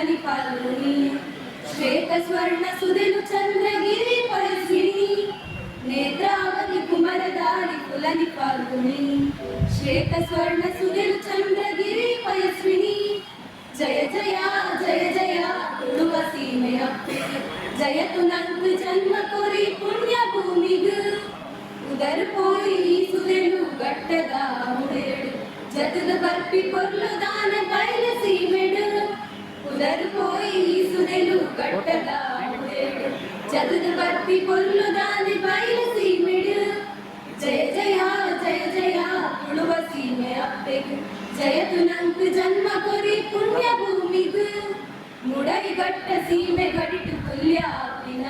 పులని పాల్గొని శ్వేత స్వర్ణ సుధెలు చంద్రగిరి పయస్విని నేత్రావతి కుమరదారి పులని పాల్గొని శ్వేత స్వర్ణ సుధెలు చంద్రగిరి పయస్విని జయ జయ జయ జయ ತುಳುವಸಿ ಮೇಯಪ್ಪೆ ಜಯತು ನಂಕು ಜನ್ಮ ಕೊರಿ ಪುಣ್ಯ ಭೂಮಿಗು ಉದರ್ ಪೋಯಿ ಸುದೆಲು ಗಟ್ಟದ ಮುಡೇಡು ಜತದ ಬರ್ಪಿ ಪೊರ್ಲು ದಾನ ಬಯಲಸಿ ಮೆಡು ಉದರ್ ಪೋಯಿ ಸುದೆಲು ಗಟ್ಟದ ಮುಡೇಡು ಜತದ ಬರ್ಪಿ ಪೊರ್ಲು ದಾನ ಬಯಲಸಿ ಮೆಡು ಜಯ ಜಯ ಜಯ ಜಯ ತುಳುವಸಿ ಮೇಯಪ್ಪೆ ಜಯತು ನಂಕು ಜನ್ಮ ಕೊರಿ ಪುಣ್ಯ ಭೂಮಿಗು ಮುಡೈ ಗಟ್ಟ ಸೀಮೆ ಗಡಿಟು ತುಲ್ಯಾಪಿನ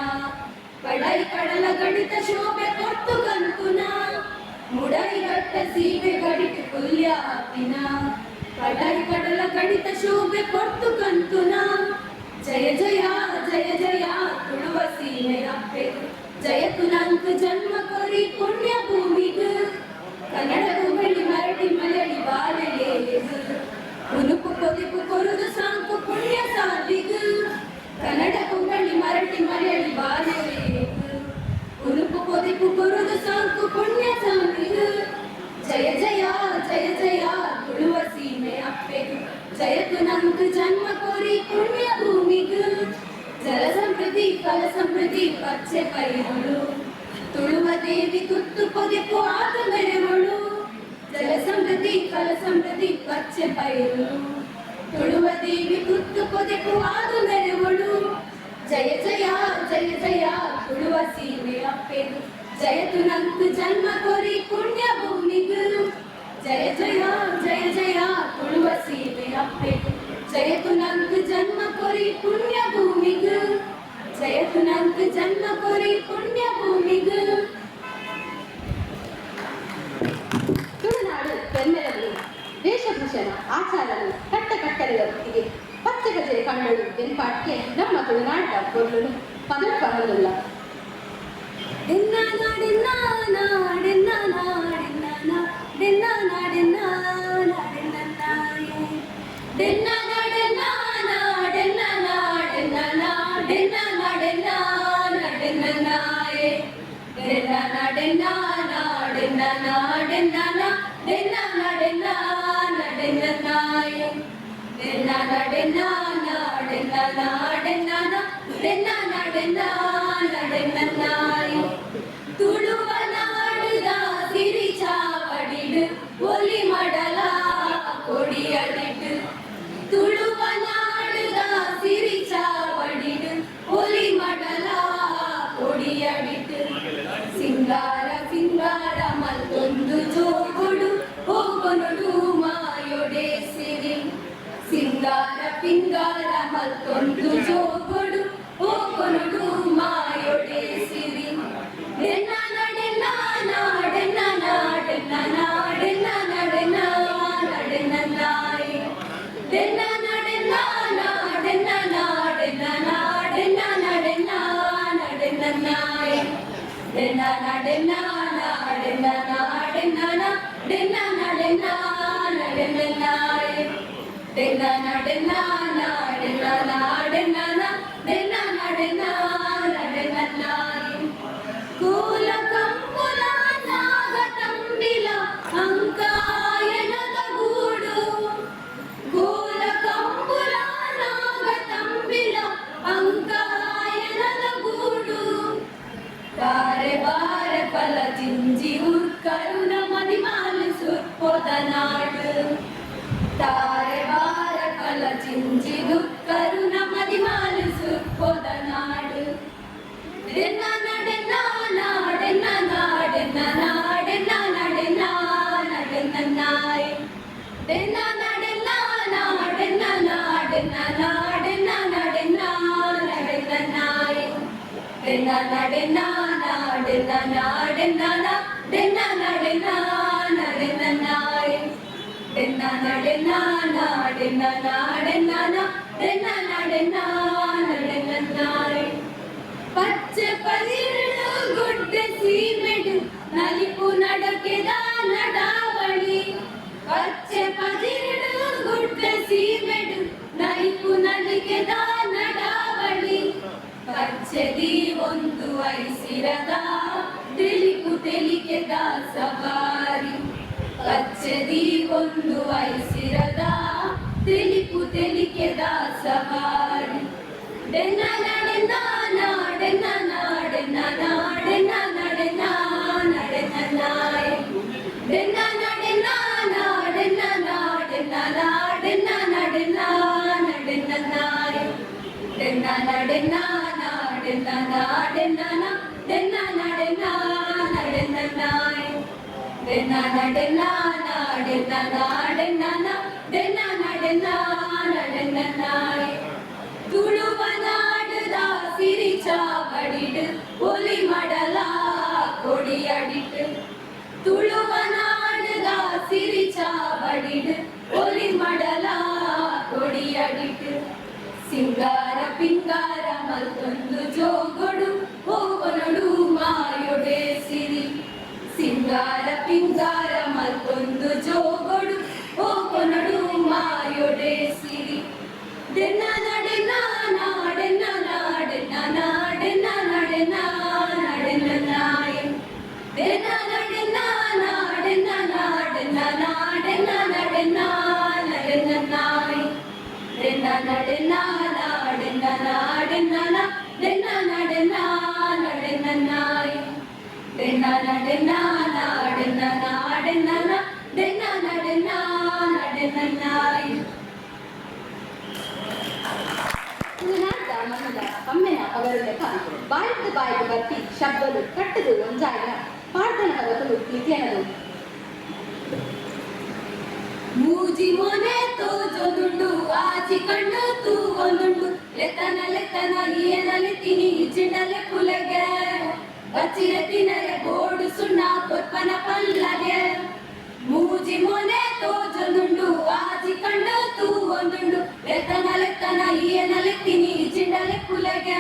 ಪಡೈ ಕಡಲ ಗಡಿತ ಶೋಭೆ ಕೊಟ್ಟು ಕಂಕುನ ಮುಡೈ ಗಟ್ಟ ಸೀಮೆ ಗಡಿಟು ತುಲ್ಯಾಪಿನ ಪಡೈ ಕಡಲ ಗಡಿತ ಶೋಭೆ ಕೊಟ್ಟು ಕಂಕುನ ಜಯ ಜಯ ಜಯ ಜಯ ತುಳುವ ಸೀಮೆ ಅಪ್ಪೆ ಜಯತು ನಂಕು ಜನ್ಮ ಕೊರಿ ಪುಣ್ಯ ಭೂಮಿಗು ಕನ್ನಡ ಕುಂಬಳಿ ಮರಡಿ ಮಲಡಿ ಬಾಲೆಲೇಗು ಉನುಪು ಕೊದಿಪು ಕೊರುದು ಸಾಂಕು ಪುಣ್ಯ ಸಾವಿಗು ಕನ್ನಡ ಕುಂಬಳಿ ಮರಡಿ ಮಲಡಿ ಬಾಲೆಲೇಗು ಉನುಪು ಕೊದಿಪು ಕೊರುದು ಸಾಂಕು ಪುಣ್ಯ ಸಾವಿಗು ಜಯ ಜಯ ಜಯ ಜಯ ತುಳುವ ಸೀಮೆ ಅಪ್ಪೆಗು ಜಯತು ನಂಕು ಜನ್ಮ ಕೋರಿ ಪುಣ್ಯ ಭೂಮಿಗು ಜಲ ಸಮೃದ್ಧಿ ಫಲ ಸಮೃದ್ಧಿ ಪಚ್ಚೆ ಪೈರುಳು ತುಳುವ ದೇವಿ ತುತ್ತು ಪೊದಿಪು ಆಗ ಮೆರೆವಳು ಜಲ ಸಮೃದ್ಧಿ ಫಲ ಸಮೃದ್ಧಿ ಪಚ್ಚೆ ಪೈರುಳು ತುಳುವ ದೇವಿ ತುತ್ತು ಪೊದಿಪು ಆಗ ಮೆರೆವಳು ಜಯ ಜಯ ಜಯ ಜಯ ತುಳುವ ಸೀಮೆ ಅಪ್ಪೆಗು ಜಯತು ನಂಕು ಜನ್ಮ ಕೋರಿ ಪುಣ್ಯ ಭೂಮಿಗು ಜಯ ಜಯ ಜಯ ಜಯ ತುಳುವ ಸೀಮೆ ಅಪ್ಪೆಗು ಜಯತು ನಂಕು ಜನ್ಮ ಕೋರಿ ಪುಣ್ಯ ಭೂಮಿಗು ಜಯತು ನಂಕು ಜನ್ಮ ಕೋರಿ ಪುಣ್ಯ ಭೂಮಿಗು ತುಳುನಾಡು ಬೆನ್ನೆಲುಬು ವೇಷಭೂಷಣ ಆಚಾರಗಳು ಕಟ್ಟ ಕಟ್ಟಳೆಯ ವೃತ್ತಿಗೆ ಪಚ್ಚ ಗಜೆ ಕಣ್ಣಳು ಬೆನ್ಪಾಟ್ಗೆ ನಮ್ಮ ತುಳುನಾಡ ಕೊರ್ಲು ಪದರ್ ಪರಲಿಲ್ಲ ಡೆನ್ನ ನಾಡೆನ್ನ ನಾಡೆನ್ನ ನಾಡೆನ್ನ ನಾಡೆನ್ನ ನಾಡೆನ್ನ ನಾಡೆನ್ನ ನಾಯೆ ಡೆನ್ನ ನಾಡೆನ್ನ ನಾಡೆನ್ನ ನಾಡೆನ್ನ ನಾಡೆನ್ನ ನಾಡೆನ್ನ ನಾಡೆನ್ನ ನಾಯೆ ಡೆನ್ನ ನಾಡೆನ್ನ ನಾಡೆನ್ನ ನಾಡೆನ್ನ ನಾಡೆನ್ನ ನಾಡೆನ್ನ ನಾಡೆನ್ನ ನಾಯೆ ಡೆನ್ನ ನಾಡೆನ್ನ ನಾಡೆನ್ನ ನಾಡೆನ್ನ ನಾಡೆನ್ನ ನಾಡೆನ್ನ ನಾಡೆನ್ನ ನಾಯೆ ತುಳುವ ನಾಡುದ ಸಿರಿ ಚಾವಡಿಡು ಒಲಿ ಮಡಲ ಕೊಡಿಯಡಿಡು ತುಳುವ ನಾಡುದ ಸಿರಿ ಚಾವಡಿಡು ಒಲಿ ಮಡಲ ಕೊಡಿಯಡಿಡು ಸಿಂಗಾರ ಸಿಂಗಾರ ಮತ್ತೊಂದು ಜೋಗುಡು ಹೋಗೊನುಡು ಮಾಯೊಡೆ ಸಿರಿ ಸಿಂಗಾರ ಪಿಂಗಾರ ಮತ್ತೊಂದು ಜೋಗುಡು ಹೋಗೊನುಡು ಮಾಯೊಡೆ ಸಿರಿ ಡೆನ್ನ ನಾಡೆನ್ನ ನಾಡೆನ್ನ ನಾಡೆನ್ನ ನಾಡೆನ್ನ ನಾಡೆನ್ನ ನಾಡೆನ್ನ ನಾಯೆ ಡೆನ್ನ ನಾಡೆನ್ನ ನಾಡೆನ್ನ ನಾಡೆನ್ನ ನಾಡೆನ್ನ ನಾಡೆನ್ನ ನಾಡೆನ್ನ ನಾಯೆ ಡೆನ್ನ ನಾಡೆನ್ನ ನಾಡೆನ್ನ ನಾಡೆನ್ನ ನಾಡೆನ್ನ ನಾಡೆನ್ನ ನಾಡೆನ್ನ ನಾಯೆ ಡೆನ್ನ ನಾಡೆನ್ನ ನಾಡೆನ್ನ ನಾಡೆನ್ನ ನಾಡೆನ್ನ ನಾಡೆನ್ನ ನಾಡೆನ್ನ ನಾಯೆ ಕೂಲ ಕಂಪುಲ ನಾಗ ತಂಬಿಲ ಅಂಕಾಯನದ ಗೂಡು ಕೂಲ ಕಂಪುಲ ನಾಗ ತಂಬಿಲ ಅಂಕಾಯನದ ಗೂಡು ಬಾರೆ ಬಾರೆ ಫಲ ಜಿಂಜಿ ಉರ್ಕರುಣ ಮದಿಮಾಲು ಸುರ್ಪೊದ ನಾಡು ತಾರೆ ಬಾರೆ ಫಲ ಜಿಂಜಿ ಉರ್ಕರುಣ ಮದಿಮಾಲು ಸುರ್ಪೊದ ನಾಡು ಡೆನ್ನ ನಾಡೆನ್ನ ನಾಡೆನ್ನ ನಾಡೆನ್ನ ನಾಡೆನ್ನ ನಾಡೆನ್ನ ನಾಡೆನ್ನ ನಾಯೆ ಡೆನ್ನ ನಾಡೆನ್ನ ನಾಡೆನ್ನ ನಾಡೆನ್ನ ನಾಡೆನ್ನ ನಾಡೆನ್ನ ನಾಡೆನ್ನ ನಾಯೆ ಡೆನ್ನ ನಾಡೆನ್ನ ನಾಡೆನ್ನ ನಾಡೆನ್ನ ನಾಡೆನ್ನ ನಾಡೆನ್ನ ನಾಡೆನ್ನ ನಾಯೆ ಡೆನ್ನ ನಾಡೆನ್ನ ನಾಡೆನ್ನ ನಾಡೆನ್ನ ನಾಡೆನ್ನ ನಾಡೆನ್ನ ನಾಡೆನ್ನ ನಾಯೆ ಪಚ್ಚೆ ಪದಿರಳು ಗುಡ್ಡೆ ಸೀಮೆಡು ನಲಿಪು ನಡಕೆದ ನಡಾವಳಿ ಪಚ್ಚೆ ಪದಿರಳು ಗುಡ್ಡೆ ಸೀಮೆಡು ನಲಿಪು ನಡ ಕಲಿಕೆದ ನಡಾವಳಿ ಕಚ್ಚೆದಿ ಒಂದು ಐಸಿರದ ತಿಳಿಕು ತೆಲಿಕೆದ ಸವಾರಿ ಕಚ್ಚೆದಿ ಒಂದು ಐಸಿರದ ತಿಳಿಕು ತೆಲಿಕೆದ ಸವಾರಿ ಡೆನ್ನ ನಡೆನ ನಾಡೆನ್ನ ನಾಡೆನ್ನ ನಾಡೆನ್ನ ನಡೆನ ನಡೆನ ನಾಯ ಡೆನ್ನ ನಡೆನ ನಾಡೆನ್ನ ನಾಡೆನ್ನ ನಾಡೆನ್ನ ನಡೆನ ನಡೆನ ನಾಯ ಡೆನ್ನ ನಡೆನ ನಾಡೆನ್ನ ನಾಡೆನ್ನ ಡೆನ್ನ ನಡೆನ ನಡೆನ ನಾಯ ಡೆನ್ನ ನಡೆನ ನಾಡೆನ್ನ ನಾಡೆನ್ನ ಡೆನ್ನ ನಡೆನ ನಡೆನ ನಾಯ ತುಳುವ ನಾಡದ ಸಿರಿ ಚಾವಡಿಡು ಒಲಿ ಮಡಲ ಕೊಡಿಯಡಿಟ್ಟು ತುಳುವ ನಾಡದ ಸಿರಿ ಚಾವಡಿಡು ಒಲಿ ಮಡಲ ಕೊಡಿಯಡಿಟ್ಟು ಸಿಂಗಾರ ಪಿಂಗಾರ ಮತ್ತೊಂದು ಜೋಗೊಡು ಹೋಗನಡು ಮಾಯೊಡೆ ಸಿರಿ ಸಿಂಗಾರ ಪಿಂಗಾರ ಮತ್ತೊಂದು ಜೋಗೊಡು ಹೋಗನಡು ಮಾಯೊಡೆ ಸಿರಿ ಡೆನ್ನ ನಡೆನ ನಾಡೆನ್ನ ನಾಡೆನ್ನ ನಾಡೆನ್ನ ನಡೆನ ನಡೆನ ನಾಯ ಡೆನ್ನ ನಡೆನ ನಾಡೆನ್ನ ನಾಡೆನ್ನ ನಾಡೆನ್ನ ನಡೆನ ನಡೆನ ನಾಯ ಡೆನ್ನ ನಡೆನ ನಾಡೆನ್ನ ನಾಡೆನ್ನ ಡೆನ್ನ ನಡೆನ ನಡೆನ ನಾಯ ಡೆನ್ನ ನಡೆನ ನಾಡೆನ್ನ ನಾಡೆನ್ನ ಡೆನ್ನ ನಡೆನ ನಡೆನ ನಾಯ ತುಳುನಾಡ ಮನದ ಕಮ್ಮೆನ ಅವരുടെ ಕಾಂತು ಬಾಯಿಗೆ ಬಾಯಿಗೆ ಬರ್ತಿ ಶಬ್ದಲು ಕಟ್ಟದು ಒಂಜಾಯಿನ ಪಾಡ್ದನ ಅವತಲು ನಿತ್ಯನದು ಮೂಜಿ ಮೊನೆ ತೋಜೊಂದುಂಡು ಆಚಿ ಕಣ್ಣು ತೂ ಒಂದುಂಡು ಲೆತನ ಲೆತನ ಈಯನಲೆ ತಿನಿ ಚಿಂಡಲೆ ಕುಲೆಗೆ ಬಚ್ಚಿರ ತಿನಲೆ ಗೋಡು ಸುಣ್ಣ ಕೊಪ್ಪನ ಪಲ್ಲಗೆ ಮೂಜಿ ಮೊನೆ ತೋಜೊಂದುಂಡು ಆಚಿ ಕಣ್ಣು ತೂ ಒಂದುಂಡು ಲೆತನ ಲೆತನ ಈಯನಲೆ ತಿನಿ ಚಿಂಡಲೆ ಕುಲೆಗೆ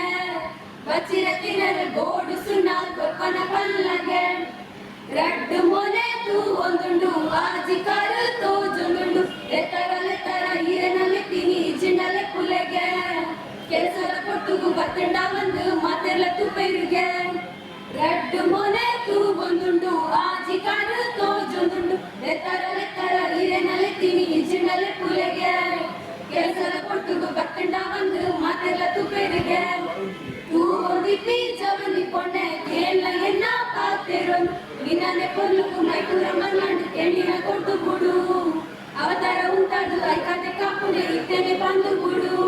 ಬಚ್ಚಿರ ತಿನಲೆ ಗೋಡು ಸುಣ್ಣ ಕೊಪ್ಪನ ಪಲ್ಲಗೆ ರಡ್ಡು ಮೊನೆ ತೂ ಒಂದುಂಡು ಆಜಿ ಕಾರು ತೋಜೊಂದುಂಡು ಲೆತರ ಈರನಲೆ ತಿನಿ ಚಿಂಡಲೆ ಕುಲೆಗೆ ಕೆಲಸದ ಕೊಟ್ಟುಗು ಬತ್ತಂಡ ಒಂದು ಮಾತೆಲ್ಲ ತುಪ್ಪೆರಿಗೆ ರಡ್ಡು ಮೊನೆ ತೂ ಒಂದುಂಡು ಆಜಿ ಕಾರು ತೋಜೊಂದುಂಡು ಲೆತರ ಈರನಲೆ ತಿನಿ ಚಿಂಡಲೆ ಕುಲೆಗೆ ಕೆಲಸದ ಕೊಟ್ಟುಗು ಬತ್ತಂಡ ಒಂದು ಮಾತೆಲ್ಲ ತುಪ್ಪೆರಿಗೆ ತೂ ಒಂದಿಪ್ಪಿ ಜವನಿ ಪೊಣ್ಣೆ ಕೇಳ ಎನ್ನ ಪಾತೆರೊಂದು ನಿನ್ನನೆ ಕೊಲ್ಲುಕು ಮೈಕೂರ ಮಲ್ಲಾಂಡು ಕೆಣ್ಣಿನ ಕೊಟ್ಟು ಬಿಡು ಅವತಾರ ಉಂಟಾದು ಐಕತೆ ಕಾಪುನೆ ಇತ್ತನೆ ಬಂದು ಬಿಡು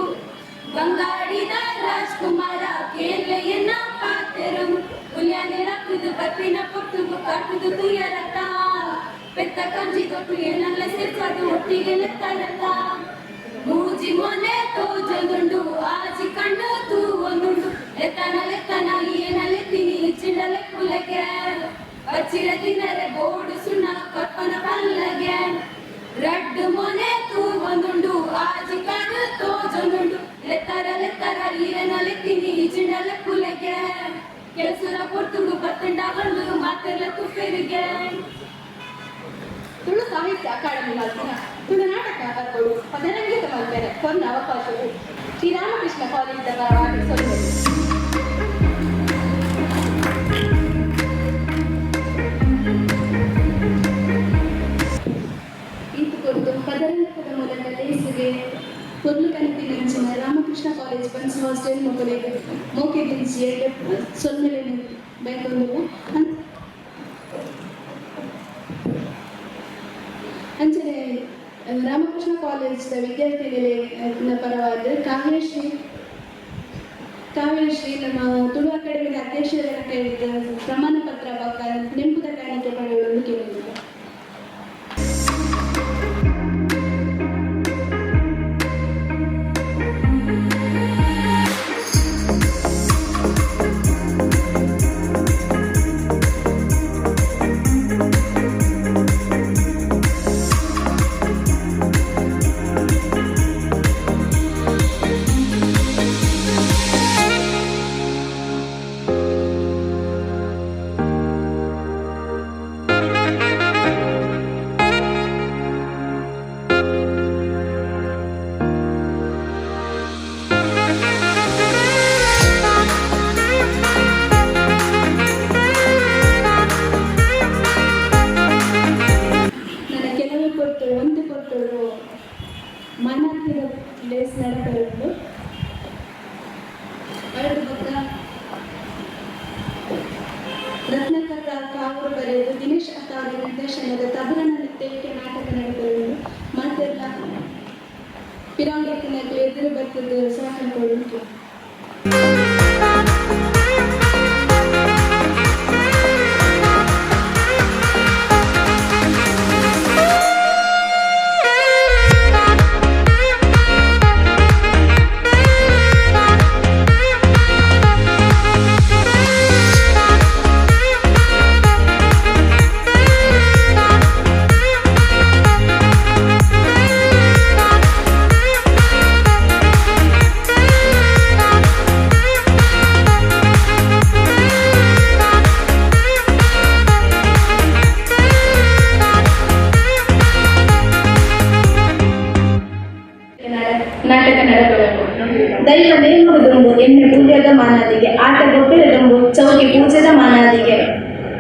ಬಂಗಾಡಿದ ರಾಜ್ಕುಮಾರ ಕೇಳ ಎನ್ನ ಪಾತೆರೊಂದು ಹುಲ್ಯಾನೆ ರಕ್ಕದು ಕಪ್ಪಿನ ಕೊಟ್ಟುಗು ಕಟ್ಟುದು ತುಯರತ ಪೆತ್ತ ಕಂಜಿ ತೊಟ್ಟು ಏನಲ್ಲ ಸೇರ್ಸದು ಒಟ್ಟಿಗೆ ಲೆತ್ತರತ ಮೂಜಿ ಮೊನೆ ತೋಜೊಂದುಂಡು ಆಜಿ ಕಣ್ಣು ತೂ ಒಂದುಂಡು ಲೆತ್ತನ ಈಯನಲೆ ತಿನಿ ಚಿಂಡಲೆ ಕುಲೆಗೆ ಬಚ್ಚಿರ ತಿನ್ನರೆ ಗೋಡು ಸುಣ್ಣ ಕೊಪ್ಪನ ಪಲ್ಲಗೆ ರಡ್ಡು ಮೊನೆ ತೂ ಒಂದುಂಡು ಆಜಿ ಕಣ್ಣು ತೋಜೊಂದುಂಡು ಲೆತ್ತರ ಈಯನಲೆ ತಿನಿ ಚಿಂಡಲೆ ಕುಲೆಗೆ ಕೆಲಸದ ಕೊಟ್ಟುಗು ಬತ್ತಂಡ ಒಂದು ಮಾತೆಲ್ಲ ತುಪ್ಪೆರಿಗೆ ತುಳು ಸಾಹಿತ್ಯ ಅಕಾಡೆಮಿ ಮಲ್ಪಿನ ತುಳುನಾಟಕಗಳು ಪದರಂಗಿತ ಮಲ್ಪೆರೆ ಕೊಂದ ಅವಕಾಶವು ಶ್ರೀರಾಮಕೃಷ್ಣ ಕಾಲೇಜಿನ ಪರವಾಗಿ ಸೊಲ್ಲೆರು ಇಂತು ಕೊಟ್ಟು ಪದರಂಗಿತದ ಮೂಲಕ ಲೇಸಿಗೆ ಕೊರ್ಲು ಕನಪಿ ನಂಚಿನ ರಾಮಕೃಷ್ಣ ಕಾಲೇಜ್ ಬನ್ಸ್ ಹಾಸ್ಟೆಲ್ ಮೊದಲಿಗೆ ಮೋಕೆ ದಿನಸಿಯ ಸೊನ್ನೆಲೆ ಬೇಕೊಂದು ಅಂಚನೆ ರಾಮಕೃಷ್ಣ ಕಾಲೇಜ್ ವಿದ್ಯಾರ್ಥಿ ನಿಲಯದ ಪರವಾದ ಕಾವ್ಯಶ್ರೀ ನಮ್ಮ ತುಳು ಅಕಾಡೆಮಿಯ ಅಧ್ಯಕ್ಷರ ಕೇಳಿದ ಪ್ರಮಾಣ ಪತ್ರ ಬಗ್ಗೆ ನೆಂಪುದ ಕಾಣಿಕೆ ಪಡೆಯುವುದು ಕೇಳಿದ್ದಾರೆ. ಪಿರಾಂಗಕ್ಕೆ ಎದುರು ಬರ್ತದೆ ಸಾಕು. ನಾಟಕ ನರಗಳನ್ನು ದೈವ ನೇಮುವುದೊಂಬು ಎಣ್ಣೆ ಪೂಜೆದ ಮಾನಾದಿಗೆ ಆಟ ಗೊಬ್ಬರದೊಂಬು ಚೌಕಿ ಪೂಜೆದ ಮಾನಾದಿಗೆ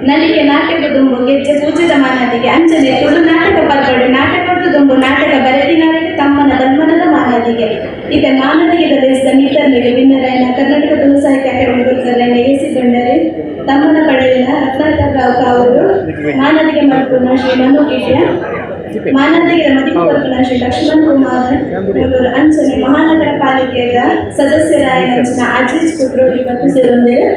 ನಲಿಗೆ ನಾಟಕದೊಂಬು ಗೆಜ್ಜೆ ಪೂಜೆದ ಮಾನಾದಿಗೆ ಅಂಜನೆ ತುಳು ನಾಟಕ ಪಲ್ಪಡು ನಾಟಕದೊಂಬು ನಾಟಕ ಬರೆದಿನಾರಿಗೆ ತಮ್ಮನ ಧರ್ಮನದ ಮಾನಾದಿಗೆ ಇತ ಮಾನದಿಗೆ ದೇಶದ ನಿತರ್ನಿಗೆ ವಿನ್ನರಾಯನ ಕರ್ನಾಟಕ ತುಳು ಸಾಹಿತ್ಯ ಅಕಾಡೆಮಿ ಗುರುತರನ್ನು ಏರಿಸಿಕೊಂಡರೆ ತಮ್ಮನ ಪಡೆಯಿನ ರತ್ನಾಕರ್ ರಾವ್ ಅವರು ಮಾನದಿಗೆ ಮಲ್ಪುನ ಶ್ರೀ ಮನು ಕಿಟ್ಯ ಮಾನದಿಗೆ ಮದಿಪುರ ಶ್ರೀ ಲಕ್ಷ್ಮಣ್ ಕುಮಾರ್ ಇವರು ಅಂಚನೆ ಮಹಾನಗರ ಪಾಲಿಕೆಯ ಸದಸ್ಯರಾಯ ಅಂಚಿನ ಅಜೀಜ್ ಕುಟ್ರೋಲಿ ಮತ್ತು ಸೇರೊಂದಿಗೆ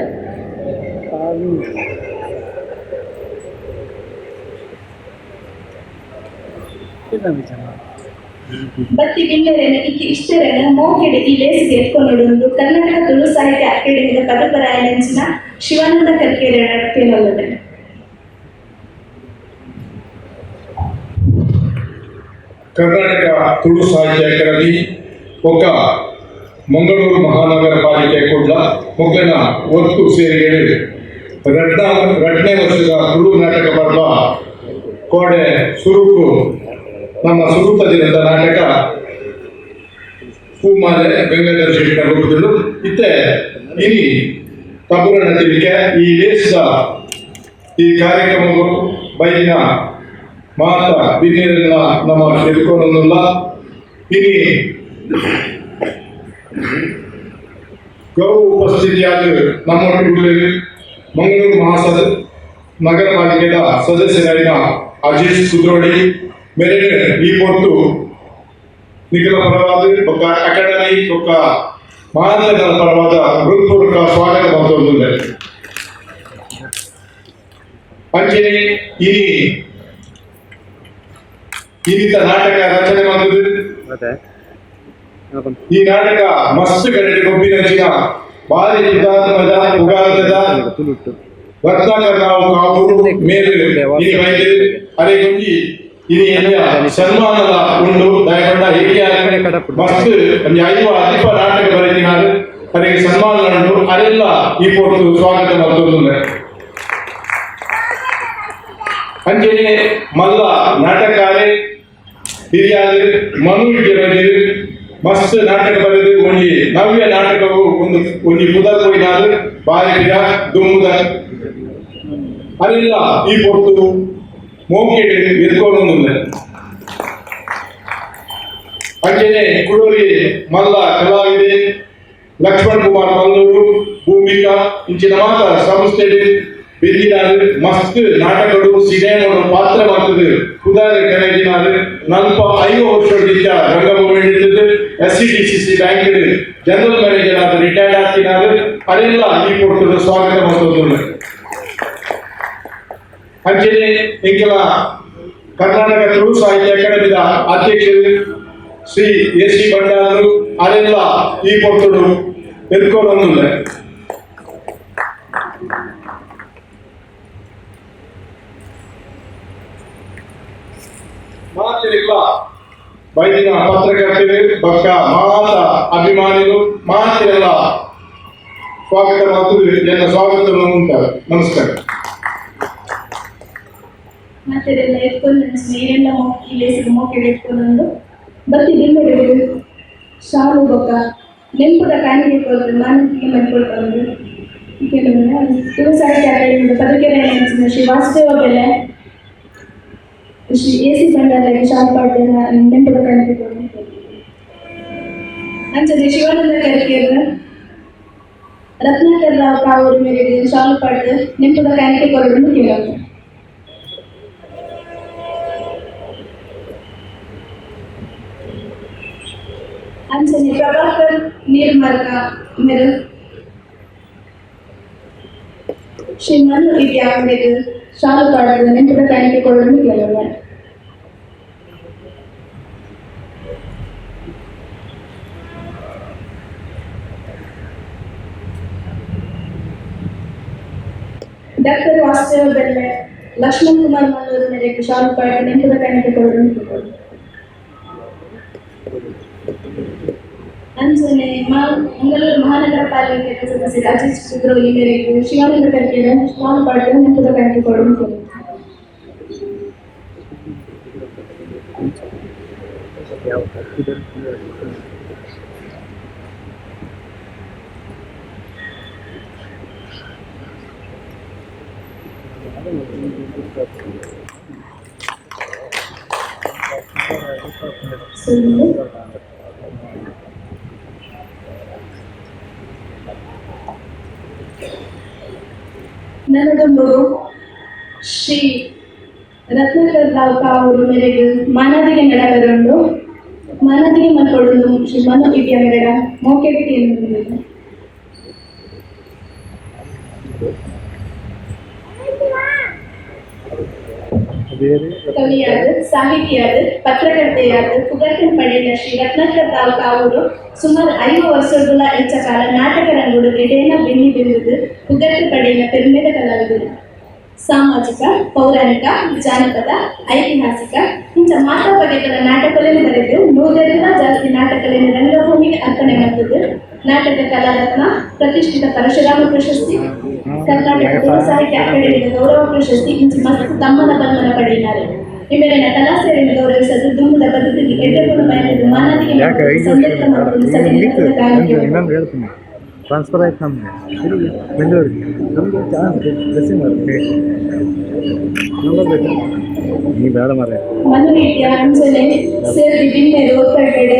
ಬತ್ತಿ ಬಿಲ್ಲರೆನ ಇಕ್ಕಿ ಇಷ್ಟರೆನ ಮೋಕೆಡೆ ಈ ಲೇಸಿಗೆ ಎತ್ಕೊಂಡು ಕರ್ನಾಟಕ ತುಳು ಸಾಹಿತ್ಯ ಅಕಾಡೆಮಿಯ ಪದಕರಾಯ ಅಂಚಿನ ಶಿವಾನಂದ ಕರ್ಕೇರಿ ನಡಪೇನಲ್ಲದೆ ಕರ್ನಾಟಕ ತುಳು ಸಾಹಿತ್ಯ ಅಕಾಡೆಮಿ ಒಕ್ಕ ಮಂಗಳೂರು ಮಹಾನಗರ ಪಾಲಿಕೆ ಕೂಡ ಮೊದಲಿನ ಒತ್ತು ಸೇರಿ ಎರಡನೇ ವರ್ಷದ ತುಳು ನಾಟಕ ಪರ್ವ ಕೋಡೆ ಸುರುಕು ನಮ್ಮ ಸುರುತ ದಿನದ ನಾಟಕ ಹೂಮಾಲೆ ಗಂಗಾಧರ ಶೆಟ್ಟಿ ರೂಪದಲ್ಲೂ ಇತ್ತೆ ಇನಿ ತಬುರನ ತಿಳಿಕೆ ಈ ದೇಶದ ಈ ಕಾರ್ಯಕ್ರಮಗಳು ಬೈಲಿನ ಮಾತ ಬಿನ್ನಿರಲಿನ ನಮ್ಮ ಎದುಕೊಳ್ಳಲ್ಲ ಇನಿ ಗೌರವ ಉಪಸ್ಥಿತಿಯಾದ ನಮ್ಮೊಟ್ಟಿಗೆ ಮಂಗಳೂರು ನಗರ ಪಾಲಿಕೆಯ ಸದಸ್ಯರಾದ ಅಜೀಜ್ ಕುದ್ರೋಳಿ ಮೇರೆ ಈ ಹೊತ್ತು ನಿಖಿಲ ಪರವಾದ ఒక ಅಕಾಡೆಮಿ ఒక ಮಹಾನಗರ ಪರವಾದ ಹೃತ್ಪೂರ್ವಕ ಸ್ವಾಗತ ಬಂದೊಂದು ಅಂಚನೆ ಇನ್ನಿತ ನಾಟಕ ರಚನೆ ಮಾಡಿದ್ರು. ಈ ನಾಟಕ ಮಸ್ತ್ ಗಂಟೆ ಗೊಬ್ಬಿನ ಭಾರಿ ಹುತಾತ್ಮದ ಉಗಾದದ ರತ್ನಾಕರ್ ರಾವ್ ಕಾವೂರು ಮೇಲೆ ಅರೆ ಗೊಂಜಿ ಸನ್ಮಾನದ ಉಂಡು ದಯಗೊಂಡ ಹೇಗೆ ಮಸ್ತ್ ಒಂದು 5 ನಾಟಕ ಬರೆದಿನಾರು ಅವರಿಗೆ ಸನ್ಮಾನ ಉಂಡು ಅದೆಲ್ಲ ಈ ಪೋರ್ಟು ಸ್ವಾಗತ ಮತ್ತೊಂದು ಅಂಚನೆ ಮಲ್ಲ ನಾಟಕಾರೆ ಹಿರಿಯಾದ ಮನು ಬರೆದಿರು ಮಸ್ತ್ ನಾಟಕ ಬರೆದು ಒಂದು ನವ್ಯ ನಾಟಕವು ಒಂದು ಪುದರ್ ಕೊಯ್ದಾರು ಬಾರಿಯ ದುಮ್ಮುದ ಅದೆಲ್ಲ ಈ ಪೊರ್ತು ಮೋಕೆಡ್ ಎತ್ಕೊಳ್ಳೋದಿಲ್ಲ ಅಂಚನೆ ಕುಡೂರಿ ಮಲ್ಲ ಕಲಾವಿದೆ ಲಕ್ಷ್ಮಣ್ ಕುಮಾರ್ ಮಲ್ಲೂರು ಭೂಮಿಕಾ ಇಂಚಿನ ಮಾತ ಸಂಸ್ಥೆ ಬೆಲ್ಲಿನಾರು ಮಸ್ತ್ ನಾಟಕಗಳು ಸಿನಿಮಾಗಳು ಪಾತ್ರ ಮಾಡ್ತದೆ ಉದಾಹರಣೆ ಕರೆದಿನಾರು 45 ವರ್ಷದಿಂದ ರಂಗಭೂಮಿ ಹಿಡಿತದೆ SCDCC ಬ್ಯಾಂಕ್ ಜನರಲ್ ಮ್ಯಾನೇಜರ್ ಆದ ರಿಟೈರ್ಡ್ ಆಗ್ತಿನಾರು ಅದೆಲ್ಲ ಈ ಕೊಡ್ತದೆ ಸ್ವಾಗತ ಮಾಡ್ತದೆ ಅಂಚನೆ ಇಂಕೆಲ ಕರ್ನಾಟಕ ತುಳು ಸಾಹಿತ್ಯ ಅಕಾಡೆಮಿದ ಅಧ್ಯಕ್ಷರು ಶ್ರೀ AC ಬಂಡಾರು ಅದೆಲ್ಲ ಈ ಕೊಡ್ತಡು ಎತ್ಕೊಳ್ಳೋದಿಲ್ಲ ಮಾತಿರಿಲ್ಲ ಬೈದಿನ ಪತ್ರಕರ್ತರು ಬಕ್ಕ ಮಾತ ಅಭಿಮಾನಿಗಳು ಮಾತೆಲ್ಲ ಸ್ವಾಗತ ಮತ್ತು ಎಲ್ಲ ಸ್ವಾಗತವನ್ನು ಉಂಟಾಗ ನಮಸ್ಕಾರ ಮಾತೆಲ್ಲ ಎತ್ಕೊಂಡು ನೀರೆಲ್ಲ ಲೇಸಿಗೆ ಮೋಕೆಡೆ ಎತ್ಕೊಂಡು ಬತ್ತಿ ಬಿಲ್ಲೆಗಳು ಶಾಲು ಬೊಕ್ಕ ನೆಂಪುದ ಕಾಣಿಗೆ ಕೊಟ್ಟು ಮಾನಸಿಗೆ ಮಾಡಿಕೊಳ್ಕೊಂಡು ತುಳು ಸಾಹಿತ್ಯ ಅಕಾಡೆಮಿಯಿಂದ ಪದಕೆರೆ ಶ್ರೀ ವಾಸುದೇವ ಬೆಲೆ ಶ್ರೀ AC ಬಂಡಾರಿಗೆ ಶಾಲು ಪಾಡ್ಯ ನೆಂಪುದ ಕಾಣಿಗೆ ಕೊಟ್ಟು ಅಂಚನೆ ಶಿವಾನಂದ ಕರ್ಕೇರ್ ರತ್ನಾಕರ್ ರಾವ್ ಕಾವೂರು ಮೇರೆಗೆ ಶಾಲು ಪಾಡ್ಯ ನೆಂಪುದ ಕಾಣಿಗೆ ಕೊಡಲು ಕೇಳೋದು ಅಂಚನೆ ಪ್ರಭಾಕರ್ ನೀರ್ಮಾರ್ಗ ಮೇರು ಶ್ರೀ ಮನು ಇದೆ ಅವರಿಗೆ ಶಾಲು ಪಾಡದ ನೆನಪಿನ ಕಾಣಿಕೆ ಕೊಡಲು ಕೇಳುವ ಡಾಕ್ಟರ್ ವಾಸ್ತವ ಬೆಳ್ಳೆ ಲಕ್ಷ್ಮಣ್ ಕುಮಾರ್ ಮಲ್ಲೂರು ಮೇರೆಗೆ ಶಾಲು ಪಾಡದ ನೆನಪಿನ ಕಾಣಿಕೆ ಕೊಡಲು ಕೇಳುವ ಅಂಚನೆ ಮಂಗಳೂರು ಮಹಾನಗರ ಪಾಲಿಕೆ ಸದಸ್ಯ ರಾಜೇಶ್ ಚಿತ್ರೋಲಿ ಮೇರೆಗೆ ಶಿವಾನಂದ ಕರ್ಕೆರೆ ಶಾಲು ಪಾಡದ ನೆನಪಿನ ಕಾಣಿಕೆ ಕೊಡಲು ಕೇಳುವ ನನ್ನದೊಂದು ಶ್ರೀ ರತ್ನಾಕರ್ ರಾವ್ ಕಾವೂರು ಮೇರೆಗೆ ಮಾನದಿಗೆ ನಡೆದರುಂಡು ಮಾನದಿಗೆ ಮಲ್ಕೊಡಲು ಶ್ರೀ ಮನು ಇಟಿಯ ಮೇರೆಡ ಮೋಕೆಟ್ಟಿಯನ್ನು ಕವಿಯಾದ ಸಾಹಿತಿಯಾದ ಪತ್ರಕರ್ತೆಯಾದ ಪುಗರ್ತಿನ ಪಡೆದ ಶ್ರೀ ರತ್ನಾಕರ್ ರಾವ್ ಕಾವೂರು ಸುಮಾರು 5 ವರ್ಷಗಳ ಹೆಚ್ಚ ಕಾಲ ನಾಟಕ ರಂಗುಡು ಎಡೆನ ಬೆನ್ನಿ ಬೆಂದುದು ಪುಗರ್ತಿ ಪಡೆಯ ಪೆರ್ಮೆದ ಕಲಾವಿದರು ಸಾಮಾಜಿಕ ಪೌರಾಣಿಕ ಜಾನಪದ ಐತಿಹಾಸಿಕ ಇಂಥ ಮಾತಾ ಬಗೆಗಳ ನಾಟಕಗಳನ್ನು ಬರೆದು 100 ಜಾಸ್ತಿ ನಾಟಕಗಳನ್ನು ರಂಗಭೂಮಿಗೆ ಅರ್ಪಣೆ ಮಾಡುವುದು ನಾಟಕ ಕಲಾರತ್ನ ಪ್ರತಿಷ್ಠಿತ ಪರಶುರಾಮ ಪ್ರಶಸ್ತಿ ಕರ್ನಾಟಕ ಸಾಹಿತ್ಯ ಅಕಾಡೆಮಿಯ ಗೌರವ ಪ್ರಶಸ್ತಿ ಇಂಚ ಮಸ್ತ್ ತಮ್ಮನ ಬಂಧನ ಪಡೆಯಿದ್ದಾರೆ ಇವೆರಡ ಕಲಾ ಸೇವೆಯನ್ನು ಗೌರವಿಸಲು ದುಂಬುದ ಬದುಕಿಗೆ ಎಡ್ಡೆಪುಣ ಬಯಲಿದ್ದು ಮಾನವಿಗೆ ಸಂದರ್ಭ ಟ್ರಾನ್ಸ್ಫರ್ ಆಯ್ತು ನಮಗೆ ಬೆಂಗಳೂರಿಗೆ ನಮಗೆ ಚಾನ್ಸ್ ರಿಸೀವ್ ಮಾಡಿ ನಂಬರ್ ಬೇಕಾ ನೀವು ಬೇಡ ಮಾರೆ ಮನುರೀತಿಯ ಅಂಚನೆ ಸೇರಿ ಬಿನ್ನೆರು ಒಕ್ಕಡೆ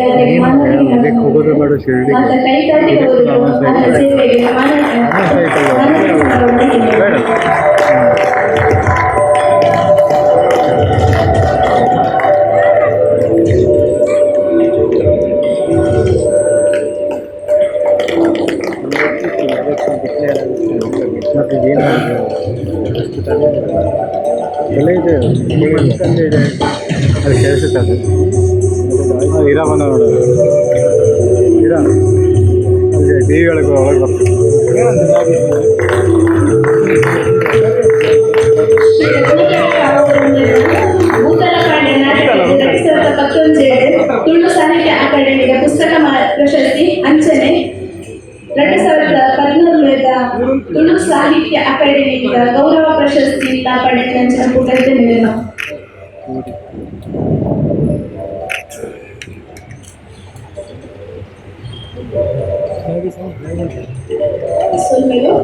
ಹೋಗೋದು ಬೇಡ ಶಿರಡಿ ಸೇವೆಗೆ ಬೇಡ ಮತ್ತು ಏನು ಎಲ್ಲ ಇದೆ ಇದೆ ಅದು ಕೇಳಿಸುತ್ತೆ ಅದು ಇರಾ ಬಂದ ನೋಡೋದು ಇರಾ ಅಲ್ಲಿ ಟಿ ವಿ ಒಳಗೆ ಬರ್ತದೆ ತುಳು ಸಾಹಿತ್ಯ ಅಕಾಡೆಮಿಯ ಪುಸ್ತಕ ಪ್ರಶಸ್ತಿ ಅಂಚನೆ 2013 ತುಳು ಸಾಹಿತ್ಯ ಅಕಾಡೆಮಿಯಿಂದ ಗೌರವ ಪ್ರಶಸ್ತಿ ಪಡೆದ ಅಂಚನೆ ಪುಟದ ಮೇಲೆ ಸೊಲ್ಮೆಲು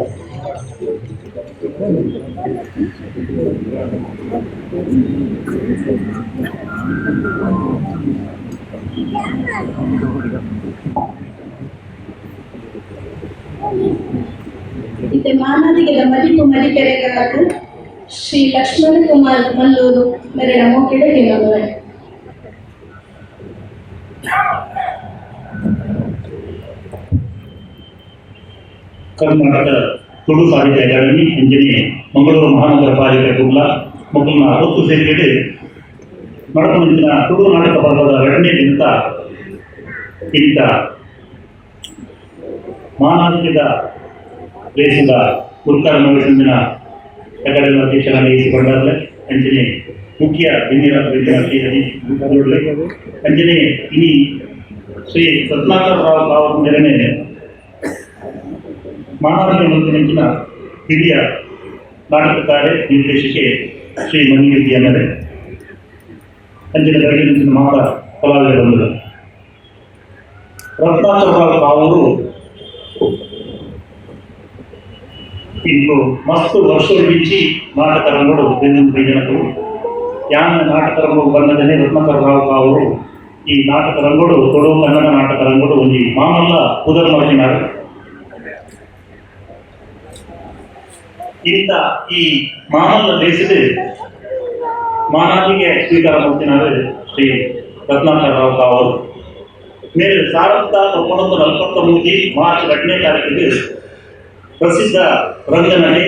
ಇತ್ತೆ ಮಾನದಿಗೆದ ಮದಿಪು ಮಡಿಕೆರೆಗಾದ ಶ್ರೀ ಲಕ್ಷ್ಮಣ್ ಕುಮಾರ್ ಮಲ್ಲೂರು ಮೇರೆಡ ಮೋಕೆಡೆ ತಿನ್ನೋದು ಕರ್ನಾಟಕ ತುಳು ಸಾಹಿತ್ಯ ಅಕಾಡೆಮಿ ಎಂಜಿನಿ ಮಂಗಳೂರು ಮಹಾನಗರ ಪಾಲಿಕೆ ಕುಗ್ಲ ಮಕ್ಕಳನ್ನ 10 ಸೇರಿಕೆಡೆ ನಡಪುಂದಿನ ತುಳು ನಾಟಕ ಪರ್ವದ 2ನೇ ದಿನದ ಹಿಡಿತ ಮಾನವಿಕದ ದೇಶದ ಉತ್ತರ ನವಸಂದಿನ ಅಕಾಡೆಮಿ ಅಧ್ಯಕ್ಷರಾಗಿ ವಹಿಸಿಕೊಂಡಾರೆ ಎಂಜಿನಿ ಮುಖ್ಯ ಬಿನ್ನಿರ ವಿದ್ಯಾರ್ಥಿ ಎಂಜಿನಿ ಇನಿ ಶ್ರೀ ರತ್ನಾಕರ್ ರಾವ್ ಕಾವೂರು ಮೇರೆನೆ ಮಾನವಿಕ ಮುಂದಿನ ಹಿರಿಯ ನಾಟಕಕಾರ ನಿರ್ದೇಶಕಿ ಶ್ರೀ ಮನು ವಿದ್ಯಾನಗರ ಅಂಚಿನ ಬೆಳಗಿನ ಮಾತ ಕಲಾವಿದರು ಬಂದರು ರತ್ನಾಕರ್ ರಾವ್ ಕಾವೂರು ಇಂದು ಮಸ್ತ್ ವರ್ಷೋಡಿಸಿ ನಾಟಕ ರಂಗೋಡು ಬೆಂಗಳೂರು ಜನರು ಯಾನ ನಾಟಕ ರಂಗೋಡು ಬಂದದೇ ರತ್ನಾಕರ್ ರಾವ್ ಕಾವೂರು ಈ ನಾಟಕ ರಂಗೋಡು ತೊಡು ಕನ್ನಡ ನಾಟಕ ರಂಗೋಡು ಒಂದು ಮಾಮಲ್ಲ ಉದರ್ ಮಾಡಿನಾರು ಇಂಥ ಈ ಮಾಮಲ್ಲ ದೇಶದ ಮಾನವಿಗೆ ಸ್ವೀಕಾರ ಮಾಡ್ತಿದ್ದಾರೆ ಶ್ರೀ ರತ್ನಾಕರ್ ರಾವ್ ಕಾವೂರು ಮೇರೆ 1943 ಮಾರ್ಚ್ 2ನೇ ತಾರೀಕಿಗೆ ಪ್ರಸಿದ್ಧ ರಂಗನಟಿ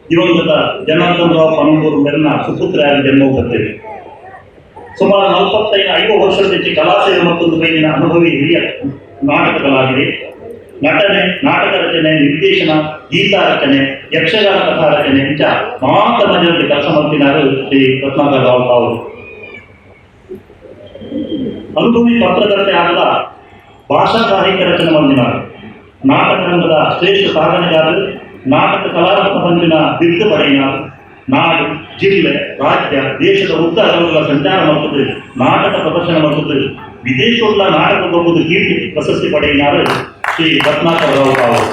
ದಿವಂಗತ ಜನಾರ್ದನ್ ರಾವ್ ಪಣಂಬೂರು ಮೇಲಿನ ಸುಪುತ್ರಿಯಾಗಿ ಜನ್ಮವು ಬಂದಿದೆ. ಸುಮಾರು 45 ವರ್ಷದ ಕಲಾ ಸೇವೆ ಮತ್ತೊಂದು ಬೈದಿನ ಅನುಭವಿ ಹಿರಿಯ ನಾಟಕ ಕಲಾವಿದೆ. ನಟನೆ, ನಾಟಕ ರಚನೆ, ನಿರ್ದೇಶನ, ಗೀತಾ ರಚನೆ, ಯಕ್ಷಗಾನ ಕಥಾ ರಚನೆ ಇಂಚ ಮಾತ ಮನೆಯಲ್ಲಿ ಕೆಲಸ ಮಾಡ್ತಿದ್ದಾರೆ ಶ್ರೀ ರತ್ನಾಕರ್ ರಾವ್ ಅವರು. ಅನುಭವಿ ಪತ್ರಕರ್ತೆ ಆದ ಭಾಷಾ ಸಾಹಿತ್ಯ ರಚನೆ ಮಾಡಿದ್ದಾರೆ. ನಾಟಕ ರಂಗದ ಶ್ರೇಷ್ಠ ಸಾಧನೆಗಾರರು, ನಾಟಕ ಕಲಾರತ್ನ ಪಂಚಿನ ಬಿರುದು ಪಡೆಯಿನಾರು. ನಾಡು, ಜಿಲ್ಲೆ, ರಾಜ್ಯ, ದೇಶದ ಉದ್ದ ಅಗಲಗಳ ಸಂಚಾರ ಮಾಡ್ತದೆ, ನಾಟಕ ಪ್ರದರ್ಶನ ಮಾಡ್ತದೆ, ವಿದೇಶೋಲ್ಲ ನಾಟಕ ಹೋಗುವುದು ಕೀರ್ತಿ ಪ್ರಶಸ್ತಿ ಪಡೆಯಿನಾರು ಶ್ರೀ ರತ್ನಾಕರ್ ರಾವ್ ಅವರು.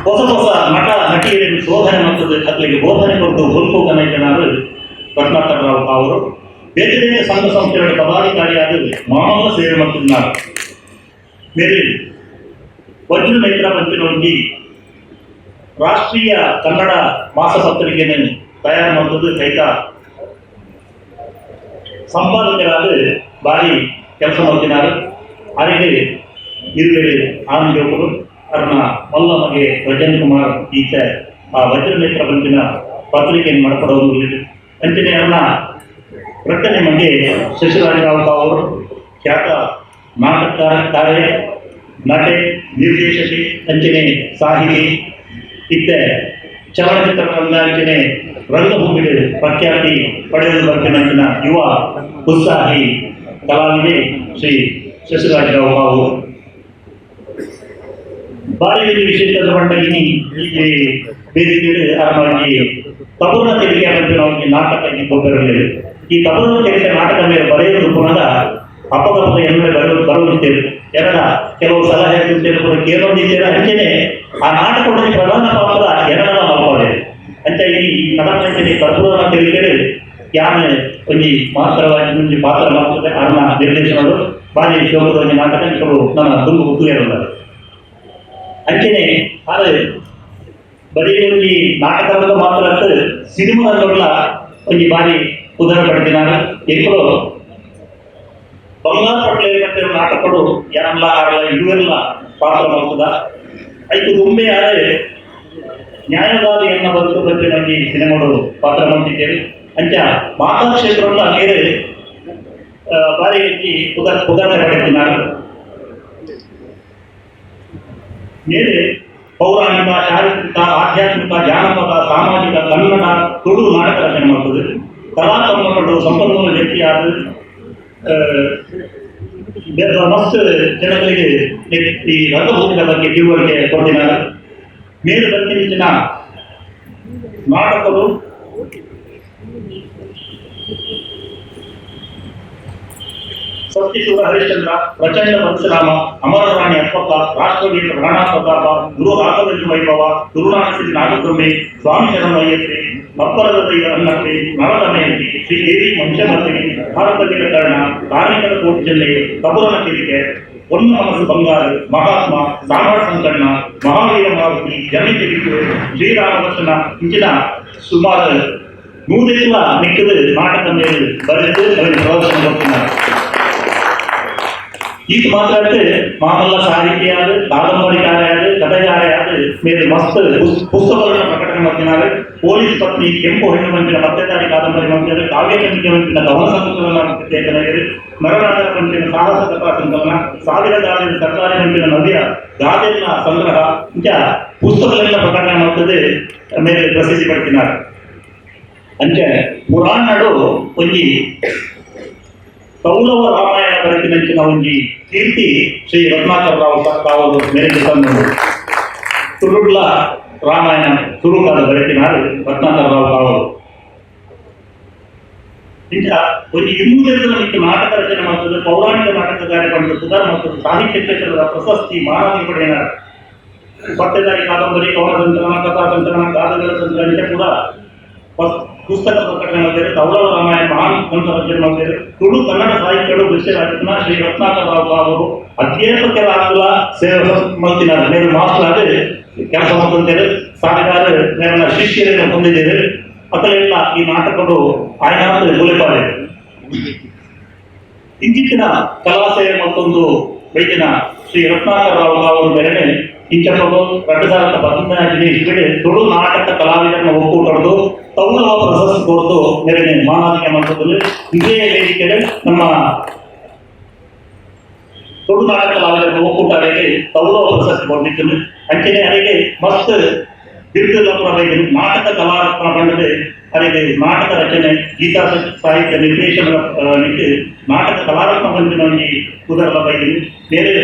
ಹೊಸ ಹೊಸ ನಟ ನಟಿಯರಿಗೆ ಶೋಧನೆ ಮಾಡ್ತದೆ, ಅಲ್ಲಿಗೆ ಬೋಧನೆ ಕೊಟ್ಟು ಹೊಲ್ಕೋಗನಾರು ರತ್ನಾಕರ್ ರಾವ್ ಅವರು. ಬೇರೆ ಬೇರೆ ಸಂಘ ಸಂಸ್ಥೆಗಳ ಪದಾಧಿಕಾರಿಯಾದ ಮಾನವ ಸೇವೆ ಮಾಡ್ತಿದ್ದಾರೆ. ಬೇರೆ ವಜ್ರ ನೇತ್ರ ಪಂಚಿನೊಂದಿ ರಾಷ್ಟ್ರೀಯ ಕನ್ನಡ ಮಾಸಪತ್ರಿಕೆಯನ್ನು ತಯಾರು ಮಾಡುವುದು ಸಹಿತ ಸಂಪಾದಕರಾದ ಬಾರಿ ಕೆಲಸ ಮಾಡ್ತಿದ್ದಾರೆ. ಅವರಿಗೆ ಇರುವೆ ಆನಂದವರು ಅವ್ರನ್ನ ಮಲ್ಲಮಗೆ ರಜನ್ ಕುಮಾರ್ ಈತ ಆ ವಜ್ರ ನೇತ್ರ ಪಂಚಿನ ಪತ್ರಿಕೆಯನ್ನು ಮಾಡ್ಕೊಡೋದು ಅಂಚನೆ ಅವ್ರನ್ನ ರಟ್ಟನೆ ಮಂಗೆ ಶಶಿರಾಜರಾವ್ ಅವರು ಖ್ಯಾತ ನಾಟಕಕಾರ, ನಟೆ, ನಿರ್ದೇಶಕಿ, ಅಂಚನೆ ಸಾಹಿತಿ, ಇತ್ತೆ ಚಲನಚಿತ್ರರಂಗ ಅಂಚನೆ ರಂಗಭೂಮಿಗೆ ಪ್ರಖ್ಯಾತಿ ಪಡೆಯಲು ಬರ್ತಿನ ಯುವ ಉತ್ಸಾಹಿ ಕಲಾವಿದೆ ಶ್ರೀ ಶಶಿರಾಜರಾವ್ ಅವರು. ಬಾರಿ ವಿಶೇಷದ ಬಂಡಗಿನಿ ಈ ಬೇದಿಗೆ ಆರಾಮಾಗಿ ತಪೂರ್ಣ ತೆರಿಗೆ ಅವರಿಗೆ ನಾಟಕಕ್ಕೆ ಕೊಟ್ಟಿರಲಿಲ್ಲ. ಈ ತಪೂರ್ಣ ತೆರಿಗೆ ನಾಟಕ ಮೇಲೆ ಬರೆಯುವುದು ಪುನಃ ಅಪಗತ ಬರುತ್ತಿದ್ದೇವೆ. ಎರಡ ಕೆಲವು ಸಲಹೆ ಕೇಳೋದಿದ್ದೇವೆ. ಅಂಚನೆ ಆ ನಾಟಕದಲ್ಲಿ ಪ್ರಧಾನ ಪಾತ್ರ ಎರಡರ ಮಾಡ್ಕೊಂಡೆ ಅಂತ ಈ ಕಥಾಂಚನೆ ಕರ್ಪೂರ ತೆರಿಗೆ ಯಾನೆ ಒಂದು ಮಾತ್ರವಾಗಿ ಮುಂಚೆ ಪಾತ್ರ ಮಾಡ್ತದೆ. ಅನ್ನ ನಿರ್ದೇಶನಗಳು ಬಾರಿ ಶೋಭವಾಗಿ ನಾಟಕ ನನ್ನ ತುಂಬು ಹುಟ್ಟುಗೆರಲ್ಲ ಅಂಚನೆ ಆದರೆ ಬರೀ ಒಂದು ನಾಟಕದ ಮಾತ್ರ ಅಂತ ಸಿನಿಮಾಗಳ ಒಂದು ಬಾರಿ ಉದಾಹರಣೆ ಪಡೆದಿದ್ದಾರೆ. ಇಬ್ಬರು ಬಂಗಾರ ಪಟ್ಲೆ ನಾಟಕಗಳು ಯಾರಲ್ಲ ಆಗಲ್ಲ ಇವೆಲ್ಲ ಪಾತ್ರ ಮಾಡ್ತದ. ಆಯ್ತು ಒಮ್ಮೆ ಆದರೆ ನ್ಯಾಯವಾದಿಯನ್ನ ಬದುಕು ಬಗ್ಗೆ ನಮಗೆ ಸಿನಿಮಾಗಳು ಪಾತ್ರ ಮಾಡ್ತಿದ್ದೇವೆ. ಅಂಚ ಮಾತಾ ಕ್ಷೇತ್ರವನ್ನು ಬೇರೆ ಬಾರಿ ಉದಾಹರಣೆ ಪಡೆದಿದ್ದಾರೆ. ಮೇಲೆ ಪೌರಾಣಿಕ, ಚಾರಿತ್ರಿಕ, ಆಧ್ಯಾತ್ಮಿಕ, ಜಾನಪದ, ಸಾಮಾಜಿಕ, ಕನ್ನಡ, ತುಳು ನಾಟಕ ರಚನೆ ಮಾಡ್ತದೆ. ಕಲಾ ಸಂಬಂಧಗಳು ಸಂಪನ್ಮೂಲ ವ್ಯಕ್ತಿಯಾದ ಮಸ್ತ್ ಜನಗಳಿಗೆ ಈ ರಂಗಭೂಮಿಗಳ ಬಗ್ಗೆ ತಿಳುವಳಿಕೆ ಕೊಡ್ತಿದ್ದಾರೆ. ಮೇಲೆ ಬರ್ತಿನ ನಾಟಕಗಳು ಸತ್ಯಶೂರ ಹರಿಶ್ಚಂದ್ರ, ಪ್ರಚಂಡ ಪರಶುರಾಮ, ಅಮರರಾಣಿ ಅಪ್ಪಕ್ಕ, ರಾಷ್ಟ್ರವೀರ ರಾಣಾ ಪ್ರತಾಪ, ಗುರು ರಾಘವೇಂದ್ರ ವೈಭವ, ಗುರುನಾಥಶ್ರೀ ನಾಗಬ್ರಹ್ಮೆ, ಸ್ವಾಮಿ ಶರಣಯ್ಯತ್ರಿ, ಅಪ್ಪರದ ದೈವ ಅನ್ನತ್ರಿ, ನವತನಯಂತಿ, ಶ್ರೀ ದೇವಿ ವಂಶಮರ್ತಿನಿ, ಭಾರತ ವೀರಕರ್ಣ, ಕಾರ್ಮಿಕರ ಕೋಟಿ ಜಿಲ್ಲೆ, ಕಬೂರನ ಕಿರಿಕೆ, ಒನ್ನ ಮನಸ್ಸು ಬಂಗಾರ, ಮಹಾತ್ಮ, ಸಾಮ್ರಾಟ್ ಸಂಕಣ್ಣ, ಮಹಾವೀರ ಮಾರುತಿ, ಜನಿತ ಗಿಟ್ಟು, ಶ್ರೀರಾಮಕೃಷ್ಣ ಇಂಚಿನ ಸುಮಾರು 100 ಮಿಕ್ಕದ ನಾಟಕ ಮೇಲೆ ಬರೆದು ಪ್ರದರ್ಶನ ಕೊಡ್ತಿದ್ದಾರೆ. ಈಗ ಮಾತಾಡಿದ್ರೆ ಮಾಮಲ್ಲ ಸಾಹಿತ್ಯಾದ, ಕಾದಂಬರಿಕಾರ್ಯಾದ, ಕಥೆಗಾರ್ಯಾದ ಮೇಲೆ ಮಸ್ತ್ ಪುಸ್ತಕಗಳನ್ನು ಪ್ರಕಟಣೆ ಮಾಡ್ತಿದ್ದಾರೆ. ಪೊಲೀಸ್ ಪತ್ನಿ, ಕೆಂಪು ಹೆಣ್ಣು ಮಂಚಿನ ಪತ್ತೆದಾರಿ ಕಾದಂಬರಿ ಮಾಡ್ತಿದ್ದಾರೆ. ಕಾವ್ಯ ಕನ್ನಿಕೆ ಮಂಚಿನ ಕವನ ಸಂಕಲನ ಲೇಖನಗಳು, ಮರನಾಟಕ ಮಂಚಿನ ಸಾಹಸ ಕಥಾ ಸಂಕಲನ, ಸಾವಿರ ಗಾಲಿನ ಸರ್ಕಾರಿ ಮಂಚಿನ ನವ್ಯ ಗಾದೆಯ ಸಂಗ್ರಹ ಇಂಥ ಪುಸ್ತಕಗಳೆಲ್ಲ ಪ್ರಕಟಣೆ ಮಾಡ್ತದೆ ಮೇಲೆ ಪ್ರಸಿದ್ಧಿ ಪಡ್ತಿದ್ದಾರೆ. ಅಂಚೆ ಪುರಾಣಗಳು ಒಂಜಿ ಕೌರವ ರಾಮಾಯಣ ಬರೆದಿನಂಚಿನ ಒಂಜಿ ಕೀರ್ತಿ ಶ್ರೀ ರತ್ನಾಕರ್ ರಾವ್ ಮೇರೆಗೆ ತಂದು ತುಳುಡ್ಲ ರಾಮಾಯಣ ತುಳುಕಾದ ಬರೆದಿನಾರು ರತ್ನಾಕರ್ ರಾವ್ ಅವರು. ಇಂಥ ಒಂದು 200 ನಾಟಕ ರಚನೆ ಮಾಡ್ತದೆ. ಪೌರಾಣಿಕ ನಾಟಕಗಾರ ಪಡೆದ ಸುಧಾರ ಮಾಡ್ತದೆ. ಸಾಹಿತ್ಯ ಕ್ಷೇತ್ರದ ಪ್ರಶಸ್ತಿ ಮಾನವಿ ಪಡೆಯಿನಾರು. ಪತ್ತೆದಾರಿ ಕಾದಂಬರಿ, ಕವನ ಸಂಕಲನ, ಕಥಾ ಸಂಕಲನ, ಗಾದೆಗಳ ಸಂಕಲನ ಕೂಡ ಪುಸ್ತಕ ಪ್ರಕಟಣೆ ಮಾಡಿದ್ದಾರೆ. ಕೌರವ ರಾಮಾಯಣ ಮಹಾನ್ ಗ್ರಂಥ ರಚನೆ ಮಾಡಿದ್ದಾರೆ. ತುಳು ಕನ್ನಡ ಸಾಹಿತ್ಯಗಳು ವಿಷಯರಾಜ್ಯನ ಶ್ರೀ ರತ್ನಾಕರ್ ರಾವ್ ಅವರು ಅಧ್ಯಾಪಕರಾಗಲ ಸೇವೆ ಮಾಡ್ತಿದ್ದಾರೆ. ಮೇಲೆ ಮಾಸ್ಟರ್ ಆದರೆ ಕೆಲಸ ಮಾಡ್ತಿದ್ದಾರೆ. ಸಾವಿರಾರು ನನ್ನ ಶಿಷ್ಯರನ್ನು ಹೊಂದಿದ್ದೇವೆ. ಮಕ್ಕಳೆಲ್ಲ ಈ ನಾಟಕಗಳು ಆಯ್ನಾದ ಗುಲೆಪಾಡೆ ಇಂಚಿತ್ತಿನ ಕಲಾ ಸೇವೆ ಮತ್ತೊಂದು ವೈದ್ಯನ ಶ್ರೀ ರತ್ನಾಕರ ರಾವ್ ಅವರು ಬೇರೆ ಇಂಚಪ್ಪು 2017 ಇಸ್ವಿಡೆ ತುಳು ನಾಟಕ ಕಲಾವಿದರನ್ನು ಒಕ್ಕೂಟದ್ದು ತೌಲವ ಪ್ರಶಸ್ತಿ ಕೊಟ್ಟು ನೆರಳೆ ಮಾನವಿಕ ಮಟ್ಟದಲ್ಲಿ ಇದೇ ವೇದಿಕೆಯಲ್ಲಿ ನಮ್ಮ ತುಳು ನಾಟಕ ಕಲಾವಿದರನ್ನು ಒಕ್ಕೂಟರಿಗೆ ತೌಲವ ಪ್ರಶಸ್ತಿ ಕೊಟ್ಟಿದ್ದು ಅಂಚನೆ ಅವರಿಗೆ ಮಸ್ತ್ ದೀರ್ಘ ನಾಟಕ ಕಲಾ ಬಂಡದೆ ಅವರಿಗೆ ನಾಟಕ ರಚನೆ ಗೀತಾ ಸಾಹಿತ್ಯ ನಿರ್ದೇಶನ ನಾಟಕ ಕಲಾರತ್ನ ಬಂದಿನ ಉದರ ಬಗ್ಗೆ ಬೇರೆ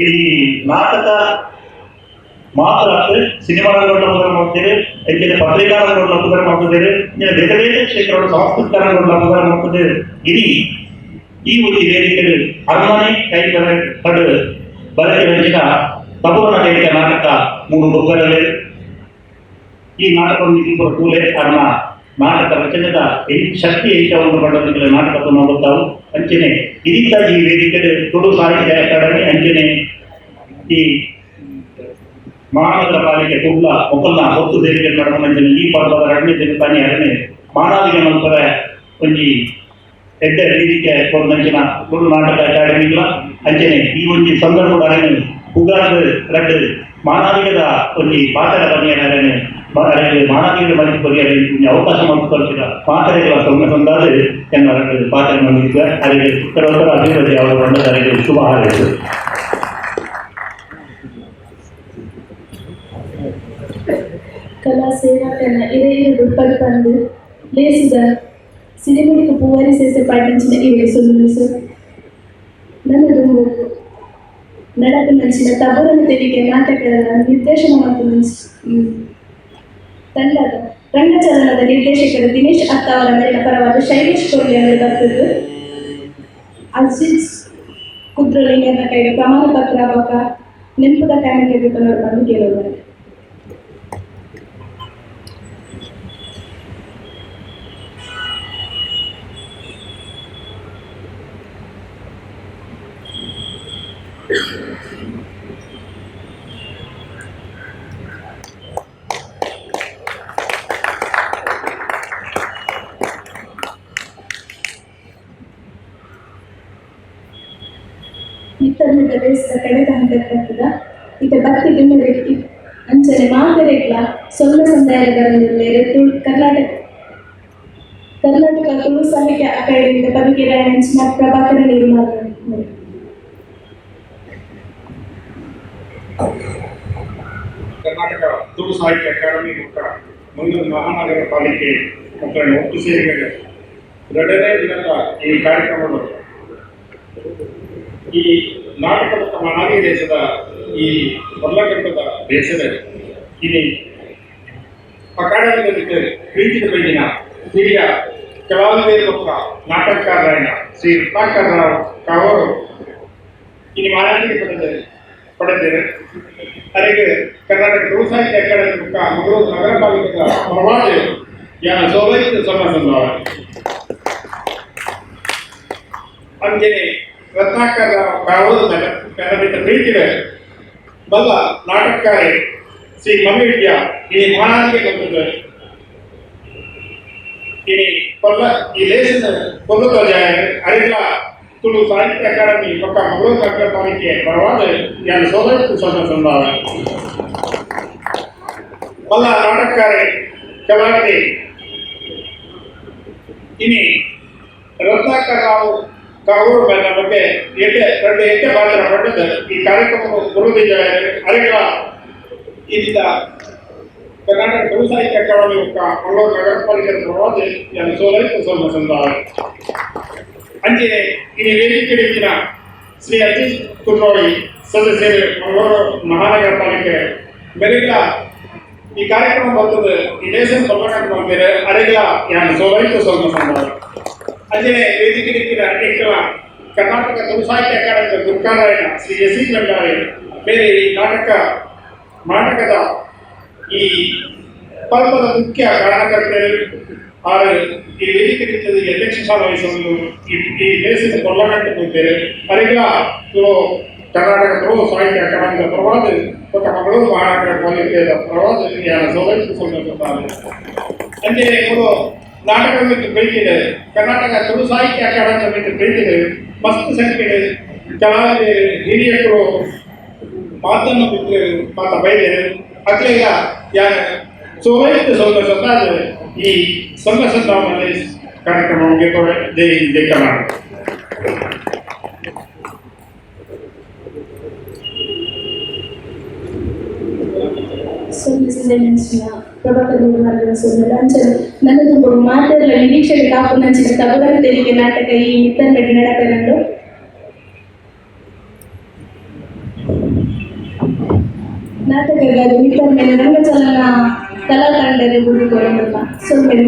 ಈ ನಾಟಕ ಮಾತ್ರ ಸಿನಿಮಾ ರಂಗಗಳ ಪುದರ ಮಾಡ್ತೇವೆ, ಹೆಚ್ಚಿನ ಪತ್ರಿಕಾ ರಂಗಗಳ ಪುದರ ಮಾಡ್ತಿದ್ದೇವೆ, ಬೇರೆ ಬೇರೆ ಕ್ಷೇತ್ರಗಳು ಸಾಂಸ್ಕೃತಿಕ ರಂಗಗಳ ಪುದರ ಮಾಡ್ತಿದ್ದೇವೆ. ಇಡೀ ಈ ಒಂದು ವೇದಿಕೆಯಲ್ಲಿ ಅರಮನೆ ಕೈಗಳ ಕಡು ಬಳಕೆ ಹೆಚ್ಚಿನ ತಪುರನ ಕೈಕ ನಾಟಕ 3 ಗೊಬ್ಬರವೇ ಈ ನಾಟಕವನ್ನು ಇಬ್ಬರು ಕೂಲೆ ಕಾರಣ ನಾಟಕ ರಚನೆದ ಶಕ್ತಿ ಹೆಚ್ಚವನ್ನು ಪಡೆದ ನಾಟಕವನ್ನು ನೋಡುತ್ತಾವು. ಅಂಚನೆ ಇದೀಗ ಈ ವೇದಿಕೆ ತುಳು ಸಾಹಿತ್ಯ ಅಕಾಡೆಮಿ ಅಂಚನೆ ಈ ಮಹಾನಗರ ಪಾಲಿಕೆ ಕುಡ್ಲ ಮೊಕಲ್ನ ಹೊತ್ತು ಸೇರಿಕೆ ನಡೆದ ಈ ಪರ್ವದ 2ನೇ ದಿನತಾನೆ 2ನೇ ಮಾನವಿಕ ನಂತರ ಒಂಜಿ ಎಡ್ಡೆ ವೇದಿಕೆ ಕೊಡಂಚಿನ ತುಳು ನಾಟಕ ಅಕಾಡೆಮಿಗಳ ಅಂಚನೆ ಈ ಒಂದು ಸಂದರ್ಭದ ಅರಣ್ಯ ಉಗಾದ 2 ಮಾನವಿಕದ ಒಂದು ಪಾತ್ರ ಬಗೆಯನ್ನು ಮಾನವೀಯ ಮನಸ್ಸು ಬಗೆಯ ಅವಕಾಶ ಮಾಡಿಕೊಳ್ತಿದ್ದ ಪಾತ್ರೆಗಳ ಸಂದಾದ ಎನ್ನ ಪಾತ್ರ ಮಾಡಿದ್ದ ಅವರಿಗೆ ಉತ್ತರೋತ್ತರ ಅಭಿವೃದ್ಧಿ ಅವರು ಬಂದವರಿಗೆ ಶುಭ ಹಾರೈಸಿದರು. ಕಲಾ ಸೇವಕನ ಇರೆಯುವುದು ಪಲ್ಪಂದು ಲೇಸಿದ ಸಿರಿಮಿಡಿಕು ಪೂವರಿ ಸೇಸೆ ಪಾಟಿಂಚಿನ ಇವೆ ಸೊಲ್ಲು ಸರ್ ನನ್ನದು ನಡಕು ನಂಚಿನ ತಬರನ ತೆರಿಗೆ ನಾಟಕದ ನಿರ್ದೇಶನ ಮತ್ತು ತಂಡದ ರಂಗಚಲನದ ನಿರ್ದೇಶಕರು ದಿನೇಶ್ ಅತ್ತ ಅವರ ಮೇಲಿನ ಪರವಾದ ಶೈಲೇಶ್ ಕೊಹ್ಲಿ ಅವರು ಬರ್ತದ್ದು ಅಜಿತ್ ಕುದ್ರಲಿಂಗನ ಕೈಗೆ ಪ್ರಮಾಣ ಪತ್ರ ಆವಾಗ ನೆಂಪುದ ಕಾರಣಕ್ಕೆ ಬಂದು ಕೇಳುವರು. ಇತ್ತರ್ಮದ ಬೇಸಿದ ಕಡೆದ ಹಂತಕ್ಕಂಥದ ಇತ ಭಕ್ತಿ ದಿಮ್ಮರೆ ಅಂಚನೆ ಮಾತರೆಗಳ ಸೊಲ್ಲ ಸಂದಾಯಗಳಲ್ಲಿ ಕರ್ನಾಟಕ ತುಳು ಸಾಹಿತ್ಯ ಅಕಾಡೆಮಿದ ಪವಿಕೆರ ಅಂಚಿನ ಪ್ರಭಾಕರ ನಿರ್ಮಾಣ ಕರ್ನಾಟಕ ತುಳು ಸಾಹಿತ್ಯ ಅಕಾಡೆಮಿ ಮತ್ತು ಮಂಗಳೂರು ಮಹಾನಗರ ಪಾಲಿಕೆ ಮಕ್ಕಳನ್ನು ಒಟ್ಟು ಸೇರಿ 2ನೇ ದಿನದ ಈ ಕಾರ್ಯಕ್ರಮಗಳು ಈ ನಾಟಕ ಮತ್ತು ಮಹಾನಗರ ದೇಶದ ಈ ಮೊದಲಘಟ್ಟದ ದೇಶದಲ್ಲಿ ಇಲ್ಲಿ ಅಕಾಡೆಮಿಯಲ್ಲಿ ಪ್ರೀತಿದ ಬೈದಿನ ಹಿರಿಯ ಕಲಾವಿದರು ಮತ್ತು ನಾಟಕಕಾರರಾದ ಶ್ರೀ ರತ್ನಾಕರ ರಾವ್ ಅವರು ಇಲ್ಲಿ ಮಾನ್ಯತೆ ಪಡೆದಿದ್ದಾರೆ. ಅವರಿಗೆ ಕರ್ನಾಟಕ ತುಳು ಸಾಹಿತ್ಯ ಅಕಾಡೆಮಿ ಮತ್ತು ಮಂಗಳೂರು ನಗರ ಪಾಲಿಕೆಯ ಪರವಾಗಿ ಯಾನ ಸೌಲಭ್ಯ ಸಮಾಜ ಅಂಜನೆ ರತ್ನಾಕರ ರಾವ್ ಅವರು ಪ್ರೀತಿಗೆ ಬಲ್ಲ ನಾಟಕಕಾರಿ ಶ್ರೀ ಮಮ್ಮಿಡ್ಯ ಈ ಮಹಾನಿಗೆ ಬಂದಿದ್ದಾರೆ. ಈ ದೇಶದ ಕೊಲ್ಲದ ಅರಿಲ ತುಳು ಸಾಹಿತ್ಯ ಅಕಾಡೆಮಿ ಮತ್ತು ಮಂಗಳೂರು ನಗರ ಪಾಲಿಕೆ ಪರವಾದ ಯಾನ ಸೌಲಭ್ಯ ಸಂಭಾವ ಬಲ್ಲ ನಾಟಕಕಾರಿ ಕಲಾವಿದೆ ಇನಿ ರತ್ನಾಕರ ರಾವ್ ಅವರು ಬಗ್ಗೆ 2 ಪಾತ್ರ ಪಡೆದ ಈ ಕಾರ್ಯಕ್ರಮ ಬರುವುದಿದ್ದಾರೆ. ಅರಿಗಳ ಇದೀಗ ಕರ್ನಾಟಕ ತುಳು ಸಾಹಿತ್ಯ ಅಕಾಡೆಮಿ ಮತ್ತು ಮಂಗಳೂರು ನಗರ ಪಾಲಿಕೆ ಪರವಾದ ಯಾನ ಸೌಲಭ್ಯ ಸಂಭಾವ ಅಂಚನೆ ಇಲ್ಲಿ ವೇದಿಕೆ ಶ್ರೀ ಅಜಿತ್ ಕುದ್ರೋಳಿ ಸದಸ್ಯರು ಮಂಗಳೂರು ಮಹಾನಗರ ಪಾಲಿಕೆ ಬೆಳಗಿನ ಈ ಕಾರ್ಯಕ್ರಮ ಬರ್ತದೆ ಈ ದೇಶ ಬದಲಾವಣೆ ಮಾಡ್ತಾರೆ ಅರೆಗಳ ಯಾನ ಸೌಲಭ್ಯ ಸಂಭಾವ ಅಂಜನೆ ವೇದಿಕೆ ಅನೇಕ ಕರ್ನಾಟಕ ತುಳು ಸಾಹಿತ್ಯ ಅಕಾಡೆಮಿ ದುರ್ಗಾರಾಯಣ ಶ್ರೀ ಎಸ್ ಭಂಡಾರಿ ಬೇರೆ ಈ ನಾಟಕದ ಈ ಪರ್ವದ ಮುಖ್ಯ ಕಾರಣಕರ್ತರು ಈ ವೇದಿಕೆ ಅಧ್ಯಕ್ಷ ಸ್ಥಾನ ವಹಿಸಲು ಈ ದೇಶದ ಬದಲಾವಣೆ ಮಾಡ್ತಾರೆ ಅರೆಗಳ ಕರ್ನಾಟಕ ತುಳು ಸಾಹಿತ್ಯ ಅಕಾಡೆಮಿಯ ಪರವಾದ ಮತ್ತು ಮಂಗಳೂರು ಮಹಾನಗರ ಪಾಲಿಕೆಯ ಪರವಾದ ಯಾನ ಸೌಲಭ್ಯ ಸಂಭಾವ ಅಂಜನೆ ನಾಟಕಕ್ಕೆ ಬೆಳಕಿದೆ ಕರ್ನಾಟಕ ತುಳು ಸಾಹಿತ್ಯ ಅಕಾಡೆಮಿ ಬೆಳಕಿದೆ ಮಸ್ತ್ ಸಂಖ್ಯೆ ಕಲಾವಿದ ಹಿರಿಯರು ಮಾತನ್ನು ಬಿಟ್ಟರೆ ಮಾತ ಬೈದೆ ಅಕ್ಲೇಗ ಯಾನ ಸೋಮೈತ ಸ್ವತಃ ಈ ಸಂಘ ಸಂಧಾನದಲ್ಲಿ ಕಾರ್ಯಕ್ರಮ ಮುಗಿತವೆ. ಜೈ ಹಿಂದ್ ಜೈ ಕರ್ನಾಟಕ. ಸೊನ್ನೆ ನೆನೆಸಿನ ಪ್ರಭಾಕರ ನಿರ್ಮಾಣದ ಸೊನ್ನೆ ಅಂಚನೆ ನನ್ನದು ಮಾತೆಲ್ಲ ನಿರೀಕ್ಷೆಗೆ ಕಾಪು ನಂಚಿನ ತಬಲ ತೆರಿಗೆ ನಾಟಕ ಈ ಮಿತ್ತನ್ನೆಡೆ ನಡಪೆರಂಡು ನಾಟಕಗಾರ ಮಿತ್ತನ್ನೆಡೆ ರಂಗಚಲನ ಕಲಾತಂಡದ ಗುರುಗಳು ಸೊನ್ನೆ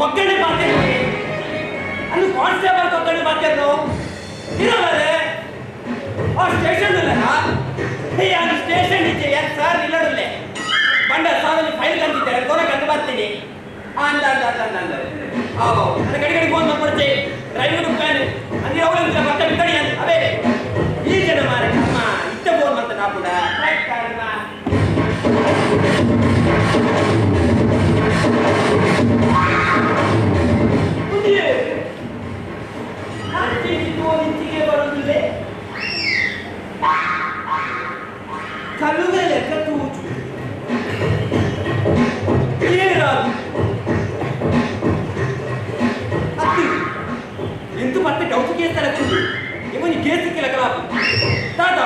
ಒಗ್ಗರಣೆ ಮಾಡ್ತೇನೆ ಅಲ್ಲಿ ಕಾನ್ಸ್ಟೇಬಲ್ ಒಗ್ಗರಣೆ ಮಾಡ್ತೇನು ಇರೋದೇ ಆ ಸ್ಟೇಷನ್ ಅದು ಸ್ಟೇಷನ್ ಇದ್ದೆ ಯಾರು ಸರ್ ಇಲ್ಲಡಲ್ಲೇ ಬಂಡ ಸಾರಲ್ಲಿ ಫೈಲ್ ಕಂತಿದ್ದಾರೆ ಕೊನೆ ಕಂಡು ಬರ್ತೀನಿ ಅಂದ ನನ್ನ ಗಡಿ ಫೋನ್ ಮಾಡ್ಕೊಡ್ತೆ ಡ್ರೈವರ್ ಪ್ಲಾನ್ ಅಂದ್ರೆ ಅವಳು ಮತ್ತೆ ಬಿಡಿ ಅಂತ ಅವೇ ಈ ಜನ ಮಾರೆ ಅಮ್ಮ ಇಷ್ಟ ಫೋನ್ ಮಾಡ್ತ ನಾ ಕೂಡ ಇಂಚಿಗೆ ಬರುತ್ತಿದೆ ಕಲ್ಲುಗೆ ಲೆಕ್ಕ ತೂಚು ಎಂತೂ ಮತ್ತೆ ಡೌಟ್ ಕೇಸ್ ತರಬಹುದು ಇವನಿಗೆ ಕೇಸ್ ಸಿಕ್ಕಿಲ್ಲ ಕಲಾ ಟಾಟಾ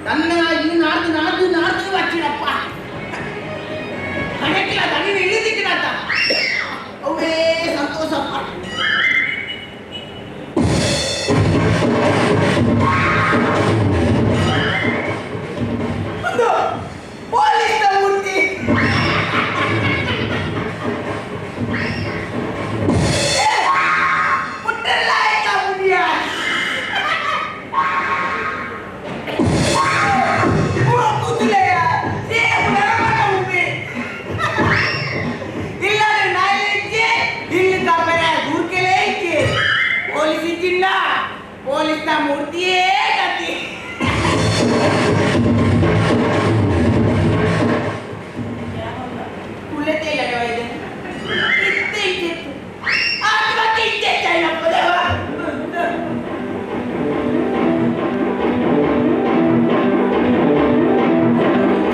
ನನ್ನ ಈ ನಾಡ್ದು వచ్చినప్ప ಕಣಕ್ಕಿಲ್ಲ ತಣ್ಣೀರು ಇಳಿದಿಕ್ಕಿನತ್ತ ಅವೇ ಸಂತೋಷಪ್ಪ ಪೊಲೀಸ್ ಮೂರ್ತಿ ಪುಟ್ಟಲ್ಲ ಆಯ್ತಾ ಮುಡಿಯ पोलिस मूर्ति गति कुलते लगे इतने आज बाकी इतने चाहिए पदेवा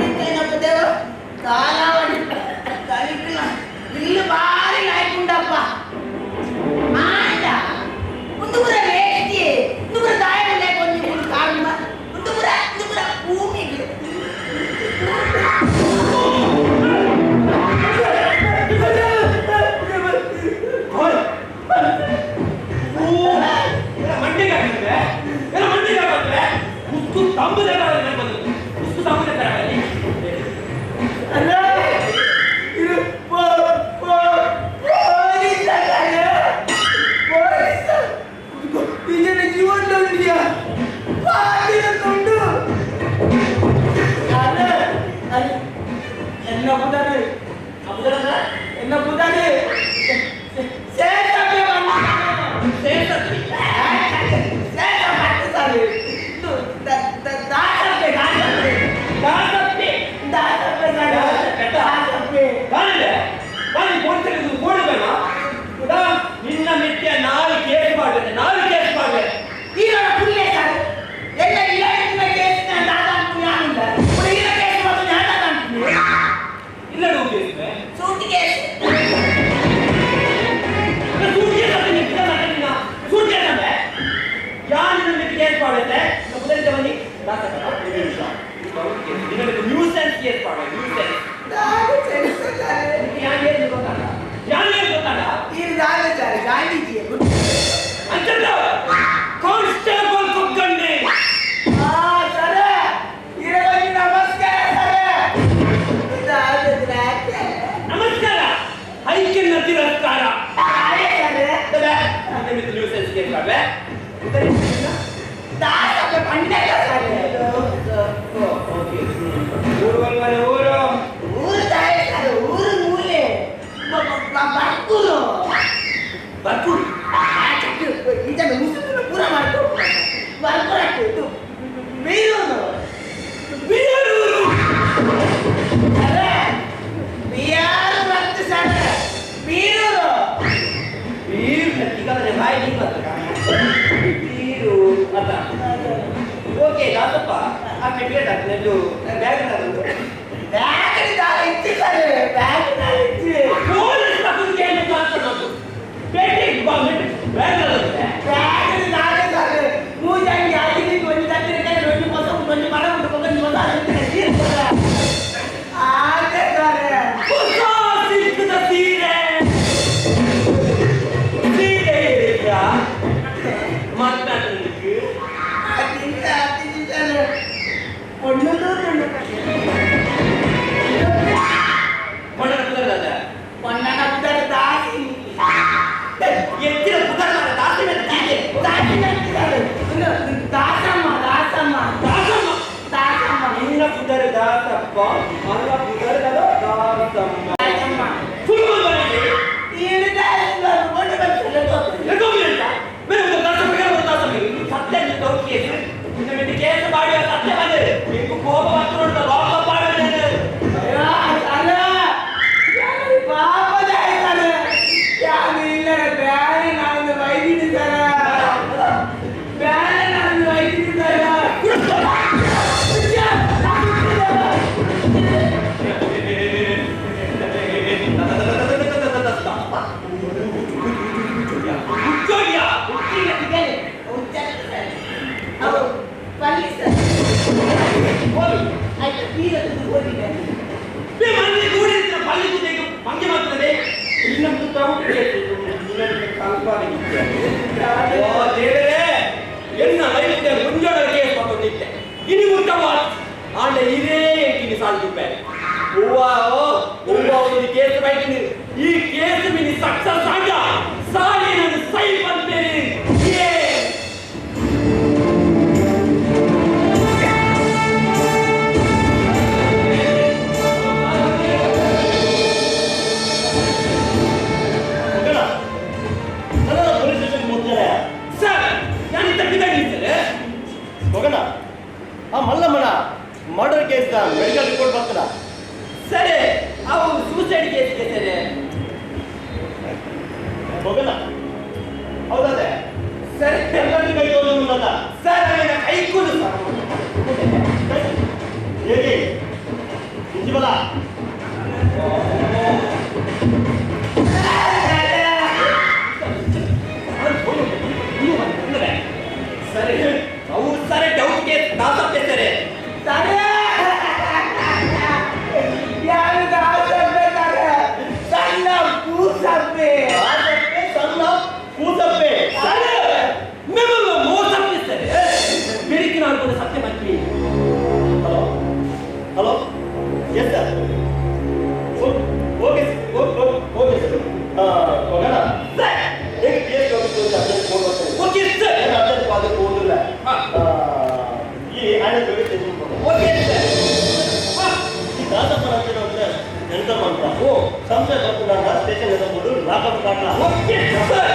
इतने पदेवा कालावड़ी कालिकला इल्ल बारी लायकुंडप्पा आंडा ಮುಂದುವರೆ ವೇಸ್ತಿ ಮುಂದುವರೆ ದಾಯಲೆ ಕೊಂಚ ಕಾರಣ ಮುಂದುವರೆ ಭೂಮಿಗೆ ನಿನ್ನ ಮಿತ್ಯ ನಾಳೆ ಕೇಸ್ ಮಾಡ್ಬೇಕು ನಾಳೆ ಕೇಸ್ ಮಾಡ್ಬೇಕು ಈಗ ಪುಣ್ಯ ಸರ್ ಎಲ್ಲ ಇಲ್ಲ ಕೇಸ್ ಇಲ್ಲ ಕೇಸ್ ಸೂಟಿ ಕೇಸ್ ಕೇಸ್ ಮಾಡುತ್ತೆ ಬನ್ನಿ ನ್ಯೂಸೆನ್ಸ್ ಕೇಸ್ ಮಾಡುವ ನ್ಯೂಸೆನ್ಸ್ ಗೊತ್ತಲ್ಲ ಗಾಂಧೀಜಿ ಕಾನ್ಸ್ಟೇಬಲ್ ಕುಕ್ಕಂಡೆ ಸರ ಇರಲಿ ನಮಸ್ಕಾರ ಸರ ನಮಸ್ಕಾರ ಐಕ್ಯನ ತಿರಸ್ಕಾರ ನ್ಯೂಸೆನ್ಸ್ ಕೇಸ್ ಮಾಡುವೆ ಪಂಡಲ್ಲ ಊರು ತಾಯಿ ಸರ್ ಊರು ಮೂಲೆ ಬರ್ಕೂರು ಬರ್ಕೂರು ಇದನ್ನು ಮುಸುಕು ಪೂರ ಮಾಡ್ಕೊ ಬರ್ಕೂರು ಬೀರೂರು ಬೀರೂರು ಬಿಯಾರು ಮತ್ತು ಸರ್ ಬೀರೂರು ಬೀರು ಬಾಯಿ ನೀರು ಬೀರು ಅಲ್ಲ ಓಕೆ ದಾಸಪ್ಪ ಆ ಮೆಟ್ರಿಯಲ್ ಹಾಕಿದ್ದು ಬ್ಯಾಗ್ ಇತ್ತು ಸರ್ ಬ್ಯಾಗ್ ಪೊಲೀಸ್ ತಗೊಂಡು ಏನು ಮಾತಾಡೋದು ಬೇಟಿಗೆ ಬ್ಯಾಗ್ ಸರ್ ಮೂಜಂಗಿ ಆಗಿದೆ ಒಂದು ತಟ್ಟಿನ ಒಂದು ಮೊಸ ಒಂದು ಮರ ಉಂಟು ಒಂದು ಮೊಸ ಆದ್ರೆ ಹೋಗಿದೆ ಮಂದಿ ಕೂಡಿದ್ರೆ ಪಲ್ಲಿ ಕೂಡಿಗೆ ಮಂಗೆ ಮಾಡ್ತದೆ ಇನ್ನೊಂದು ತಗೊಂಡು ದೇವರೇ ಎನ್ನ ಲೈಫ್ ಮುಂಜಾನೆ ಕೊಟ್ಟಿದ್ದೆ ಇನಿ ಮುಟ್ಟವ ಆಂಡ ಇದೇ ಎಂಟಿನಿ ಸಾಲ್ತಿದ್ದಾರೆ ಒಂದು ಕೇಸ್ ಬೈಕಿನಿ ಈ ಕೇಸ್ ಮಿನಿ ಸಕ್ಸಸ್ ಆಗ ಸಾರಿ ನಾನು ಸೈ ಬಂತೇನೆ ಆ ಮಲ್ಲಮ್ಮನ ಮರ್ಡರ್ ಕೇಸ್ ಮೆಡಿಕಲ್ ರಿಪೋರ್ಟ್ ಬರ್ತದ ಸರಿ ಅವು ಸೂಸೈಡ್ ಕೇಸ್ಗೆ ಸರಿ ಹೋಗಲ್ಲ ಹೌದದೆ ಸರಿ ಎಲ್ಲರಿಗೂ ಕೈ ತೋರಿಸಲ್ಲ ಸರ್ ನನ್ನ ಕೈ ಕೂಲು ಹೇಗೆ ಪ್ರಿನ್ಸಿಪಲ ಸರಿ ಅವು ಸರಿ ಡೌಟ್ ಕೇಸ್ ದಾಸಪ್ಪೆ ಸರಿ ಸರಿ ಯಾರು ದಾಸಪ್ಪೆ ಸಣ್ಣ ಕೂಸಪ್ಪೆ ಸಣ್ಣ ಕೂಸಪ್ಪೆ ಸರಿ ಮೆಮೊಲು ಮೋಸಪ್ಪೆ ಸರಿ ಬೆಳಕಿನ ಅನ್ಕೊಂಡು ಸತ್ಯ ಮಂತ್ರಿ hello hello yes sir okay okay sir ಹೋಗೋಣ ಸರ್ ಹೇಗೆ ಕೇಸ್ ಹೋಗಿತ್ತು ಅಂತ ಅರ್ಜೆಂಟ್ ಫೋನ್ ಮಾಡ್ತೇನೆ ಓಕೆ ಸರ್ ಏನು ಅರ್ಜೆಂಟ್ ಅದಕ್ಕೆ ಹೋಗಿಲ್ಲ ಹಾ. ಈ ಆಣೆ ಸ್ಟೇಷನ್ ಓಕೆ ಸರ್ ಈ ದಾಸಪ್ಪನ ಹತ್ತಿರ ಅಂದ್ರೆ ಎಂಟರ್ ಮಾಡ್ತಾ ಓ ಸಂಶಯ ಬರ್ತದ ಸ್ಟೇಷನ್ ಎದುರ್ಕೊಂಡು ಲಾಕಪ್ ಕಾರಣ ಓಕೆ ಸರ್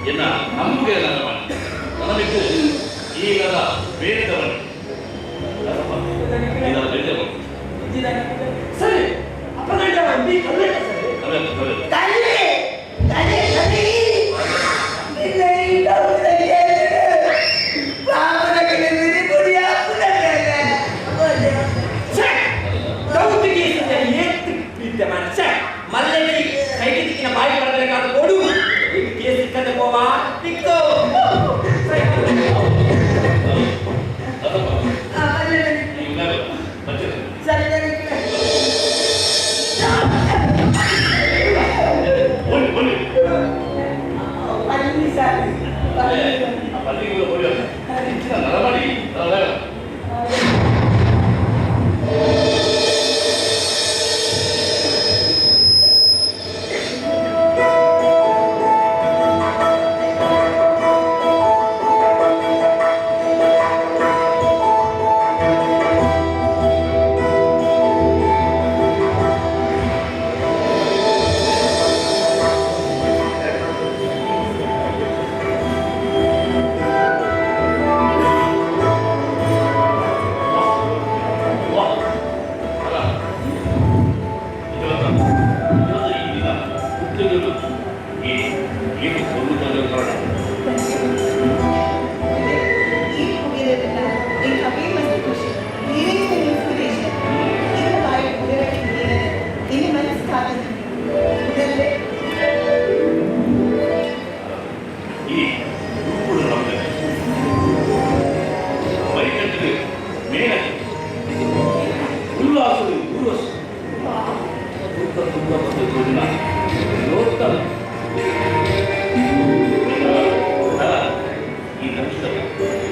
ಎನ್ನ ನಂಬಿಕೆ ನನಬಿಟ್ಟು ಈಗದ ಬೇರೆದವನು ಸರಿ ಅಪರಾಧ ಒಂದು ಕನ್ನಡ ಸರಿ ತಲೆ ತಲೆ ತಲೆ ನಿನ್ನ ಈ ಡೌಟಲ್ಲಿ ಪಾವನಕ್ಕೆ ನಿನ್ನ ಗುಡಿಯ ಪುನಃ ಡೌಟಿಗೆ ಏತ್ ಬಿದ್ದೆ ಮನುಷ್ಯ ಮಲ್ಲಲ್ಲಿ ಕೈಗೆ ತಿಕ್ಕಿನ ಬಾಯಿ ಬರಬೇಕಾದ ಕೊಡು ಈಗ ಕೇಸ್ ಸಿಕ್ಕದೆ ಹೋವಾ ತಿಕ್ಕು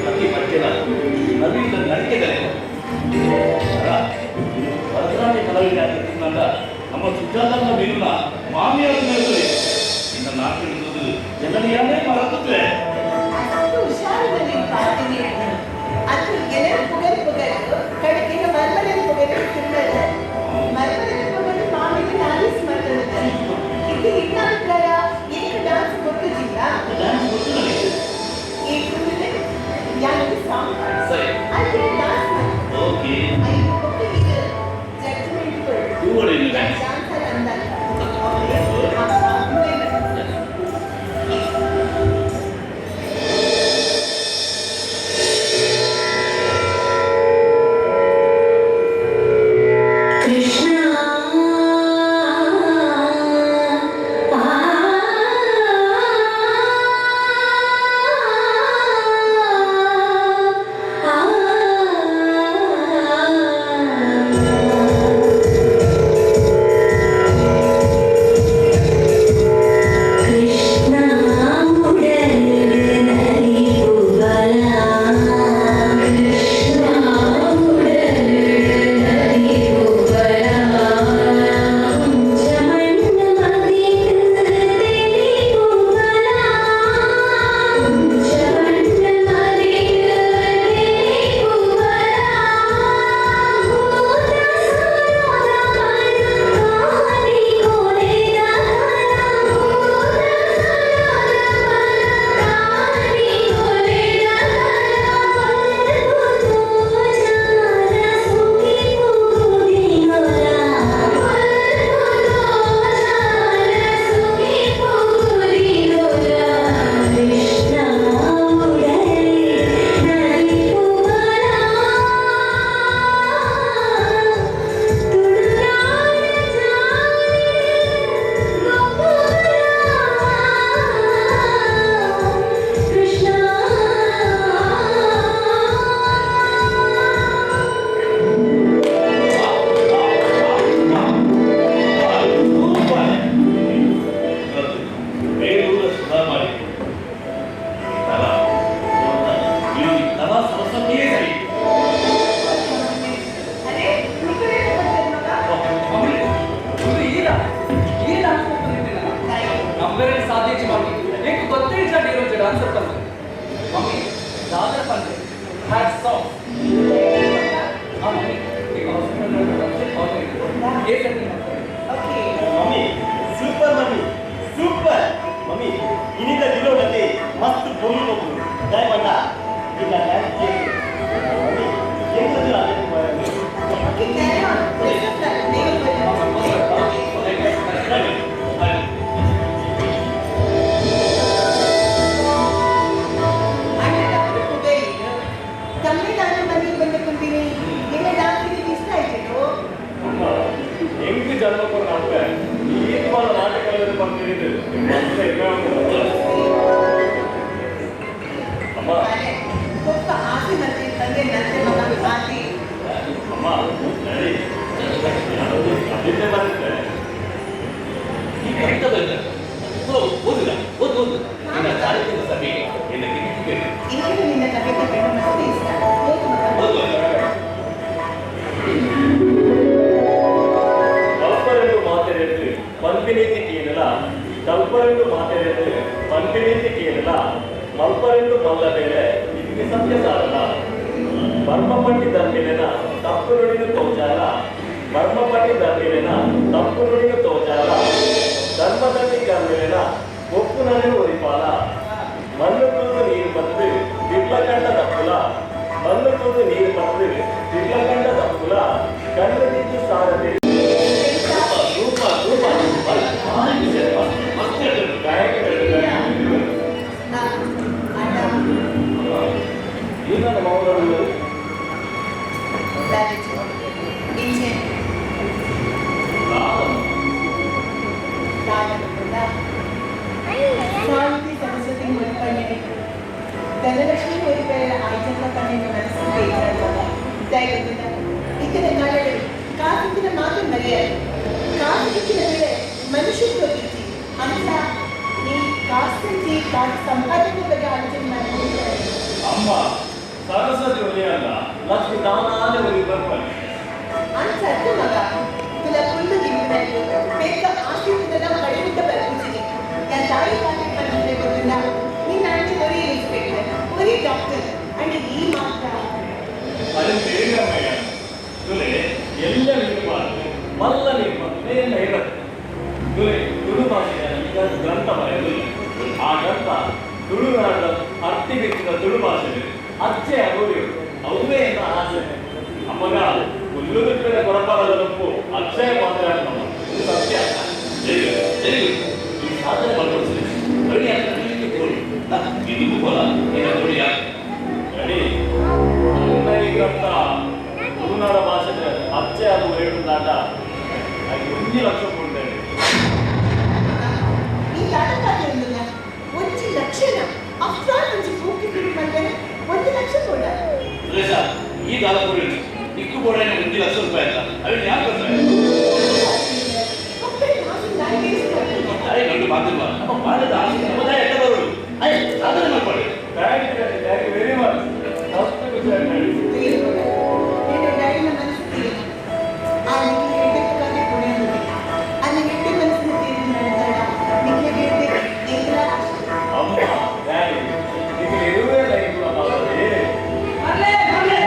ಅತಿ ಮಧ್ಯದ ನದಿಯಿಂದ ನಡಿಕೆದರೆ ಕಂಡ ನಮ್ಮ ಸುಜಾತನ ಮೇಲಿನ ಮಾಮಿಯಾದ ಮೇಲೆ ಇನ್ನು ನಾಲ್ಕು ಹಿಡಿದು ಜನನಿಯಾನೇ ಮರತುತ್ತೆ. ಅಷ್ಟು ಹುಷಾರಿನಲ್ಲಿ ಪಾರ್ಟಿನಿ ಅದು ಗೆಳೆಯ ಪುಗರು ಕಡೆಗೆ ಮರ್ಮನೆ ಪುಗರು ತಿನ್ನಲ್ಲ ಮರ್ಮನೆ ಪುಗರು ಮಾಮಿಗೆ ನಾಲಿಸ್ ಮಾಡ್ತಾರೆ. ಇದು ಇನ್ನ ಅಭಿಪ್ರಾಯ ಏನು ಡಾನ್ಸ್ ಗೊತ್ತಿಲ್ಲ ಡ್ಯಾನ್ಸ್ ಗೊತ್ತು ನನಗೆ. ಈ ಕುಂದಿದೆ ಯಾರಿಗೆ ಸಾಂಗ್ ಸರಿ ಅದೇ ಡಾನ್ಸ್ ಓಕೆ ಐದು ಕೊಟ್ಟಿಗೆ ಜಡ್ಜ್ಮೆಂಟ್ ಹೂವಳಿನ ಡ್ಯಾನ್ಸ್ ಡಾನ್ಸ್ ಅಂದಾಗ mummy super mummy super mummy इन्हीं का दिलों में मस्त बोलू को जाए बता इतना डांस किए मम्मी ये तो दिला दे कि कह रहे हो ತಮಿಳುನಾಡು ಮನೆಗೆ ಬಂದುಕೊಂಡಿನಿ ನಿನ್ನ ಡಾನ್ಸ್ ಇಷ್ಟ ಆಯ್ತು ಹೆಂಗ್ ಜನ್ಮ ಕೊಡ್ತಾರೆ ಈ ಬಾಳ ನಾಟಕಗಳಲ್ಲಿ ಬರ್ತಿದ್ದು ಅಮ್ಮ ಸ್ವಲ್ಪ ಆಸೆ ಮತ್ತೆ ತಂದೆ ನಂತೆ ಮಗ ಆಸೆ ಅಮ್ಮ ನಡಿ ಅದಿದ್ದೇ ಬರುತ್ತೆ ಈ ಕವಿತಾ ಬಂದ ಓದಿಲ್ಲ ಓದು ಓದು ನಿನ್ನ ಸಾಹಿತ್ಯದ ಸಭೆಗೆ ನಿನ್ನ ಕಿರಿಕಿರಿ ಇನ್ನೊಂದು ನಿನ್ನ ಕವಿತೆ ಬೇಡ ಮತ್ತೆ ಇಷ್ಟ ಹೋಗು ಮಗ ಓದು ಕಲ್ಪರೆಂದು ಮಾತೆರೆದು ಪಂಪಿನೀತಿ ಕೇಳಲ ಕಲ್ಪರೆಂದು ಮಾತೆರೆದು ಪಂಪಿನೀತಿ ಕೇಳಲ ಮಲ್ಪರೆಂದು ಮಲ್ಲ ಬೇರೆ ಇದಕ್ಕೆ ಸತ್ಯ ಸಾರಲ್ಲ ಮರ್ಮಪಟ್ಟಿ ದಂಬಿನ ತಪ್ಪು ನುಡಿದು ತೋಚಾಲ ಮರ್ಮಪಟ್ಟಿ ದಂಬಿನ ತಪ್ಪು ನುಡಿದು ತೋಚಾಲ ಧರ್ಮದಲ್ಲಿ ಗಂಬಿನ ಒಪ್ಪು ನನಗೆ ಒರಿಪಾಲ ಮಣ್ಣು ತೂದು ನೀರು ಬಂದು ದಿರ್ಲಕಂಡ ತಪ್ಪುಲ ಮಣ್ಣು ತೂದು ನೀರು ಬಂದು ದಿರ್ಲಕಂಡ ತಪ್ಪುಲ ಕಣ್ಣು ತಿದ್ದು ಸಾರದೆ ರೂಪ ರೂಪ ಮಸ್ತ್ ಈಗ ನಮ್ಮ ಮಗಳು శాంతి సరస్వతి ముడిపడినవి ధనలక్ష్మి ముడిపోయిన ఆయుధంగా పన్నెండు మనసు దయగలిగిన ఇక్కడ నగడు కాకించిన మాత్రం మర్యాద కాకించిన వేళ మనుషులతో ఇచ్చి అంతా నీ కాస్తంచి కాకి సంపాదన ಬಗ್ಗೆ ಆಲೋಚನೆ ಅಮ್ಮ ಸರಸ್ವತಿ ಒಲಿಯಲ್ಲ ಲಕ್ಷ್ಮಿ ತಾನಾನೇ ಒಲಿ ಬರ್ಬಾರ್ದು ಅಂತ ಮಗ तुला फुल्ल गिंपनायलो ಬೇಗ ಆಸಕ್ತಿಯಿಂದ ಕಡಿಮೆ ಬರ್ತಿದ್ದೀನಿ ഞാൻ താഴെ കാലം പറഞ്ഞിട്ടുള്ള നീ നാട്ടിൽ ഒരു ഇൻസ്പെക്ടർ ഒരു ഡോക്ടർ അണ്ട് ഈ മാത്രം ಅದು ಬೇಗಮಯ್ಯ ದುಲೆ ಎಲ್ಲ ನಿರ್ಮಾಣ ಮಲ್ಲ ನಿರ್ಮಾಣ ಮೇಲ ಇರುತ್ತೆ ದುಲೆ ತುಳು ಭಾಷೆಯ ಈಗ ಗ್ರಂಥ ಬರೆಯಲಿಲ್ಲ ಆ ಗ್ರಂಥ ತುಳುನಾಡ ಅರ್ಥಿಗಿಂತ ತುಳು ಭಾಷೆ ಅಚ್ಚೆ ಆಗೋದು ಅವೇ ಎನ್ನ ಆಸೆ ಅಮ್ಮಗ ಹುಲ್ಲುದುಪ್ಪದ ಕೊರಪಾಲದ ತಪ್ಪು ಅಕ್ಷಯ ಮಾತ್ರ ಇದು ಸತ್ಯ ಈ ಸಾಧನೆ ಮಾಡ್ಕೊಳ್ತೀನಿ ರೆಡಿ ಆಗ್ತದೆ ಇದು ಬೋಲ ಏನ ನೋಡಿ ರೆಡಿ ಗ್ರಂಥ ತುಳುನಾಡ ಭಾಷೆಗೆ ಅಚ್ಚೆ ಅದು ಹೇಳುವುದಾಟ ಅದು 1 ಲಕ್ಷ ಕೊಡ್ತೇನೆ ಈ ನಾಟಕದಲ್ಲಿ 1 ಲಕ್ಷನ ಅಫ್ರಾಲ್ ಒಂದು ಬುಕ್ ಮಾಡಿದ್ರೆ 1 ಲಕ್ಷ ಕೊಡ ಸುರೇಶ ಈ ಕಾಲ ಕೊಡಿ ಇಕ್ಕು ಬೋರ್ಡ್ 1 ಲಕ್ಷ ರೂಪಾಯಿ ಅಂತ ಅದು ಯಾಕೆ ಬರ್ತಾರೆ ಅಪ್ಪೇ ನಾನು ಅರೆ ಗಂಡು ಮಾತಿಲ್ವಾ ನಮ್ಮ ಬಾಳದ ಆಸೆ ಸಮುದಾಯ ಎಟ್ಟ ಬರೋದು ಅಯ್ಯ ಸಾಧನೆ ಮಾಡ್ಕೊಳ್ಳಿ ಥ್ಯಾಂಕ್ ಯು ವೆರಿ ಮಚ್ ಅಷ್ಟು ಖುಷಿ ಆಯ್ತು ನೀನು ಡೈನ ಮನಸ್ಸಿಗೆ ಆ ನಿಮಗೆ ಎಟ್ಟಕ್ಕಾಗಿ ಪುಣ್ಯನಿದೆ ಅಲ್ಲಿ ಎಟ್ಟೆ ಮನಸ್ಸಿಗೆ ನಡೆದಾಡ ನಿಮಗೆ ಗೆದ್ದೆ ನಿಗ್ರ ಅಮ್ಮ ಡ್ಯಾಡಿ ನಿಮಗೆ ಇರುವೇ ಲೈಫ್ ಅಲ್ಲವೇ ಅಲ್ಲೇ ಅಲ್ಲೇ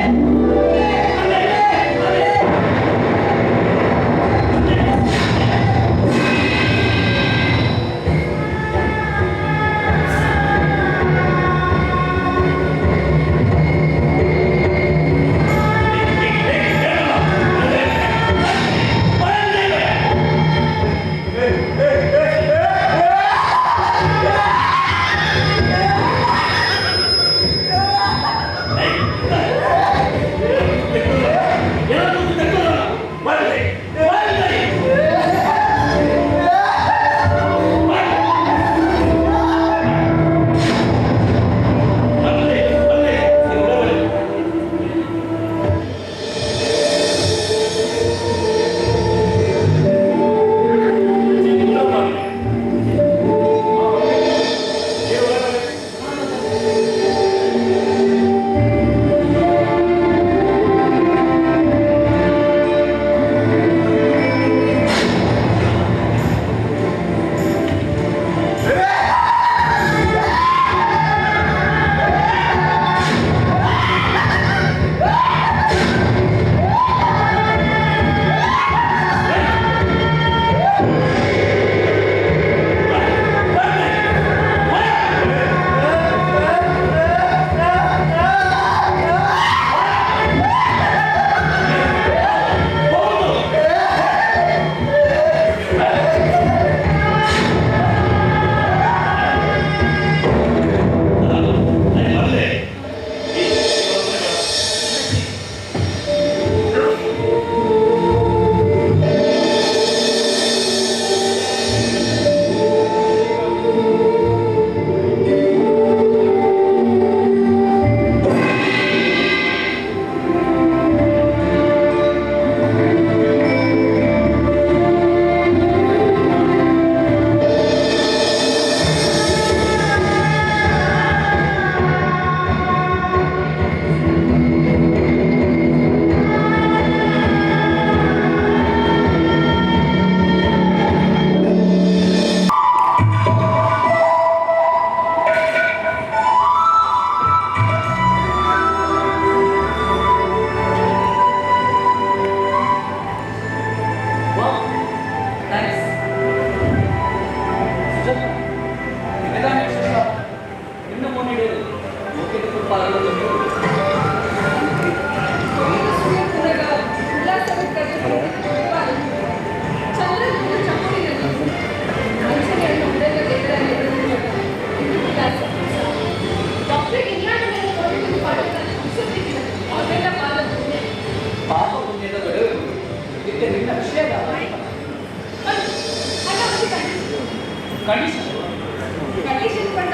ಕಂಡೀಷನ್ ಪಂಡ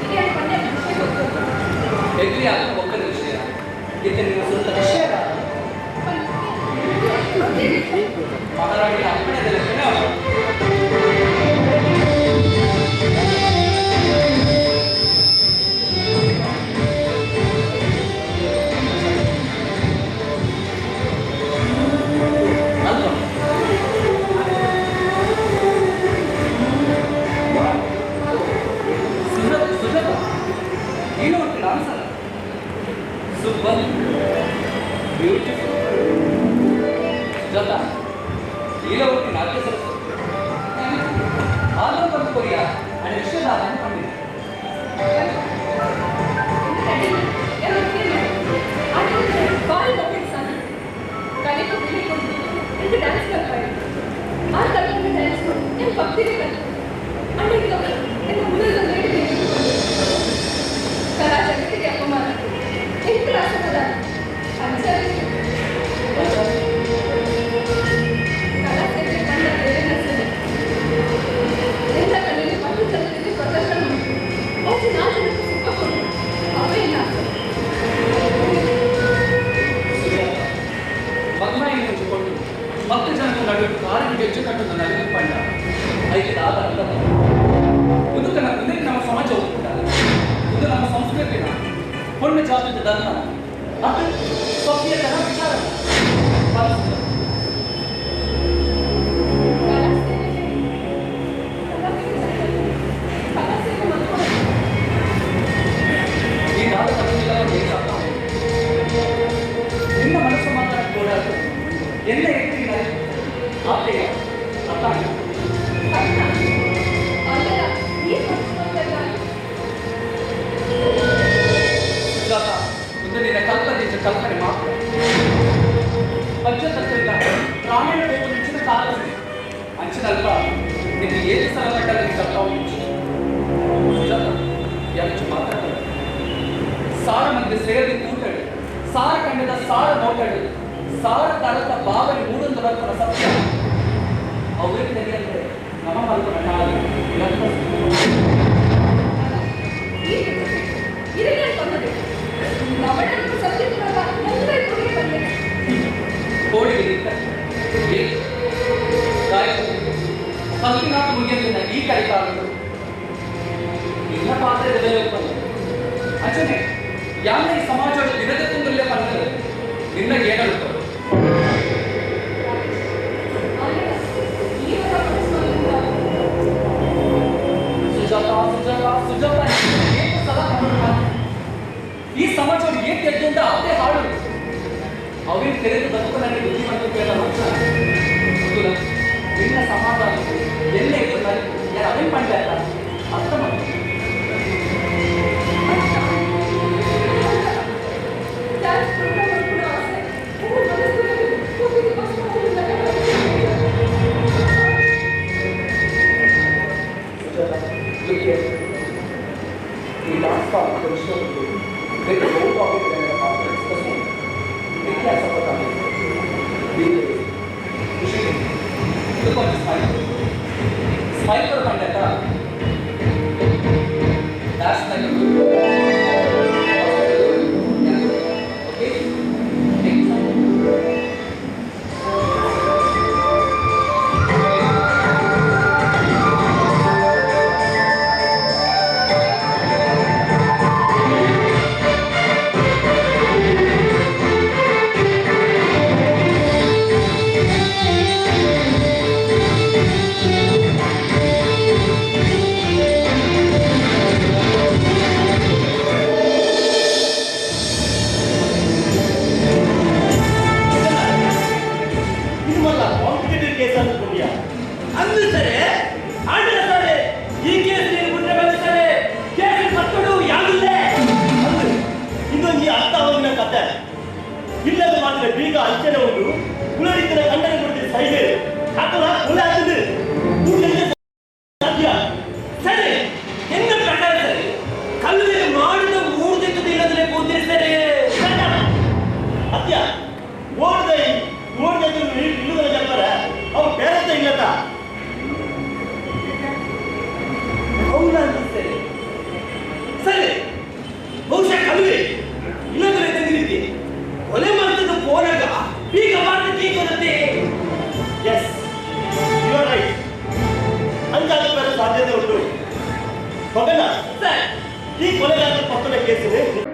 ಇದೆ ಪಂಡ ಎಗ್ರಿ ಆಗ ಒಕ್ಕದ ವಿಷಯ ಇದಕ್ಕೆ ನೀವು ಸ್ವಲ್ಪ ವಿಷಯ ಮಹಾರಾಣಿ ಅಪ್ಪಣೆ ಏನೋ ಒಂದು ಡಾನ್ಸ್ ಅಲ್ಲ ಸೂಪರ್ ಬ್ಯೂಟಿಫುಲ್ ಸುಜಾತ ಲೀಲಾವತಿ ನಾಟ್ಯ ಸರಸ್ವತಿ ಆಂಧ್ರ ಮತ್ತು ಕೊರಿಯಾ आणि ವಿಶ್ವದಾವನ್ನು ಕಂಡಿದೆ डांस कर पाए आज तक मैं डांस को इन भक्ति के कर अंडे की कमी इन मुझे जल्दी नहीं कला जगत के अपमान इन क्लास में डाल अच्छा कला से भी बंदा तेरे नस्ल इंद्र कले में पत्ती चलते थे प्रदर्शन ऐसे ना चले तो सुखा हो अबे ना ಮಗನಾಗಿ ನೆಚ್ಚಿಕೊಂಡು 10 ಜನರ ನಡುವೆ ಕಾರಿಗೆ ಗೆಜ್ಜೆ ಕಟ್ಟುವುದನ್ನು ನನಗೆ ಕಂಡ ಐದು ಅರ್ಥ ಇದು ನಮ್ಮ ಸಮಾಜ ಒಪ್ಪಿದ್ದಾರೆ ಇದು ನಮ್ಮ ಸಂಸ್ಕೃತಿನ ಹೊಣ್ಣು ಜಾತಿಯ ಧರ್ಮ ಅದು ಸ್ವಕೀಯತನ ವಿಚಾರ ಈ ನಾಡು ನಿನ್ನ ಮನಸ್ಸು ಮಾತಾಡಿಕೊಳ್ಳಲು ಎಲ್ಲ ಎತ್ತಿನ ಆತೆಯ ಅತ್ತಾಯ ಸುಜಾತ ಇದು ನಿನ್ನ ಕಲ್ಪನೆ ಮಾತ್ರ ಪಂಚತತ್ವದ ಗ್ರಾಮೀಣ ಬೇಕು ಮುಂಚಿನ ಕಾಲ ಅಂಚಿನಲ್ಪ ನಿಮಗೆ ಏಳು ಸಲ ಕಟ್ಟಲು ಕರ್ತಾವು ಸುಜಾತ ಯಾಕೆ ಮಾತಾಡ ಸಾರ ಮಂದಿ ಸೇರಿ ಕೂಟಳು ಸಾರ ಕಂಡದ ಸಾರ ನೋಟಳು ಸಾರ ತಳದ ಭಾವನೆ ಮೂಡೊಂದು ಬರ್ತನ ಸತ್ಯ ಅವರಿಗೆ ತಿಳಿಯಂತೆ ನಮ್ಮ ಮಲ್ಪನ ನಾಳೆ ಹಲ್ಲಿನಾಥ ಮುಗಿಯಲಿನ ಈ ಕೈಕಾಲಗಳು ನಿನ್ನ ಪಾತ್ರೆ ಒಪ್ಪಲ್ಲ ಅಚನೆ ಯಾನ ಈ ಸಮಾಜದ ದಿನದ ತುಂಗಲ್ಲೇ ಬಂದರೆ ನಿನ್ನ ಏನಾಗುತ್ತದೆ ಸುಜಾತ ಏನು ಸಲ ಈ ಸಮಾಜವನ್ನು ಏನ್ ತೆಗೆದು ಅಂತ ಅದೇ ಹಾಡು ಅವೇ ತೆರೆದು ಬದುಕು ನನಗೆ ಬುದ್ಧಿವಂತ ಕೇಳ ನಿನ್ನ ಸಮಾಧಾನ ಎಲ್ಲೇ ಯಾರು ಅವೇ ಮಾಡ್ತಾ ಅರ್ಥ ಮಾಡಿ ಈ ಡಾನ್ಸ್ ಫಾರ್ಮ್ ವಿಷಯದಲ್ಲಿ ಬೇರೆ ಬಹು ಟಾಪಿಕ್ಗಳನ್ನು ನಾವು ಡಿಸ್ಕಸ್ ಮಾಡಿ ಇತಿಹಾಸ ಪ್ರಕಾರ ವಿಷಯ ಇದಕ್ಕೊಂದು ಸ್ಮೈಲ್ ಕಂಡಾಗ ಡ್ಯಾಶ್ನಲ್ಲಿ ಓಕೆ ಇಲ್ಲದ ಮಾತ್ರ ಬೀಗ ಅಂಚನೆ ಉಂಟು ಉಳಿದಿದ್ದ ಖಂಡನೆ ಕೊಡ್ತೀರಿ ಸೈಗೆ ಅಥವಾ ಉಳ ಆಗ್ತದೆ ಸಾಧ್ಯ ಸರಿ ಎನ್ನ ಪ್ರಕಾರ ಸರಿ ಕಲ್ಲು ಮಾಡಿದ ಮೂರ್ದಿಕ್ಕದ ಇಲ್ಲದ್ರೆ ಕೂತಿರ್ತಾರೆ ಅತ್ಯ ಓಡ್ದ ಇಲ್ಲದ ಜಪ್ಪರ ಅವ್ರು ಬೇರೆ ಇಲ್ಲದ ಹೌದಾ ಸರಿ ಸರಿ ಬಹುಶಃ ಕಲ್ವೆ ಇಲ್ಲದ್ರೆ ತಂದಿರಿ ಕೊಲೆ ಮಾಡ್ತದ ಹೋರಾಗ ಈಗ ಮಾಡ್ತದೆ ಈಗ ಬರುತ್ತೆ ಎಸ್ ಯು ಆರ್ ರೈಟ್ ಅಂತಾದ ಸಾಧ್ಯತೆ ಉಂಟು ಮಗನ ಸರ್ ಈ ಕೊಲೆಗಾರರ ಪಕ್ಕದ ಕೇಸಿನ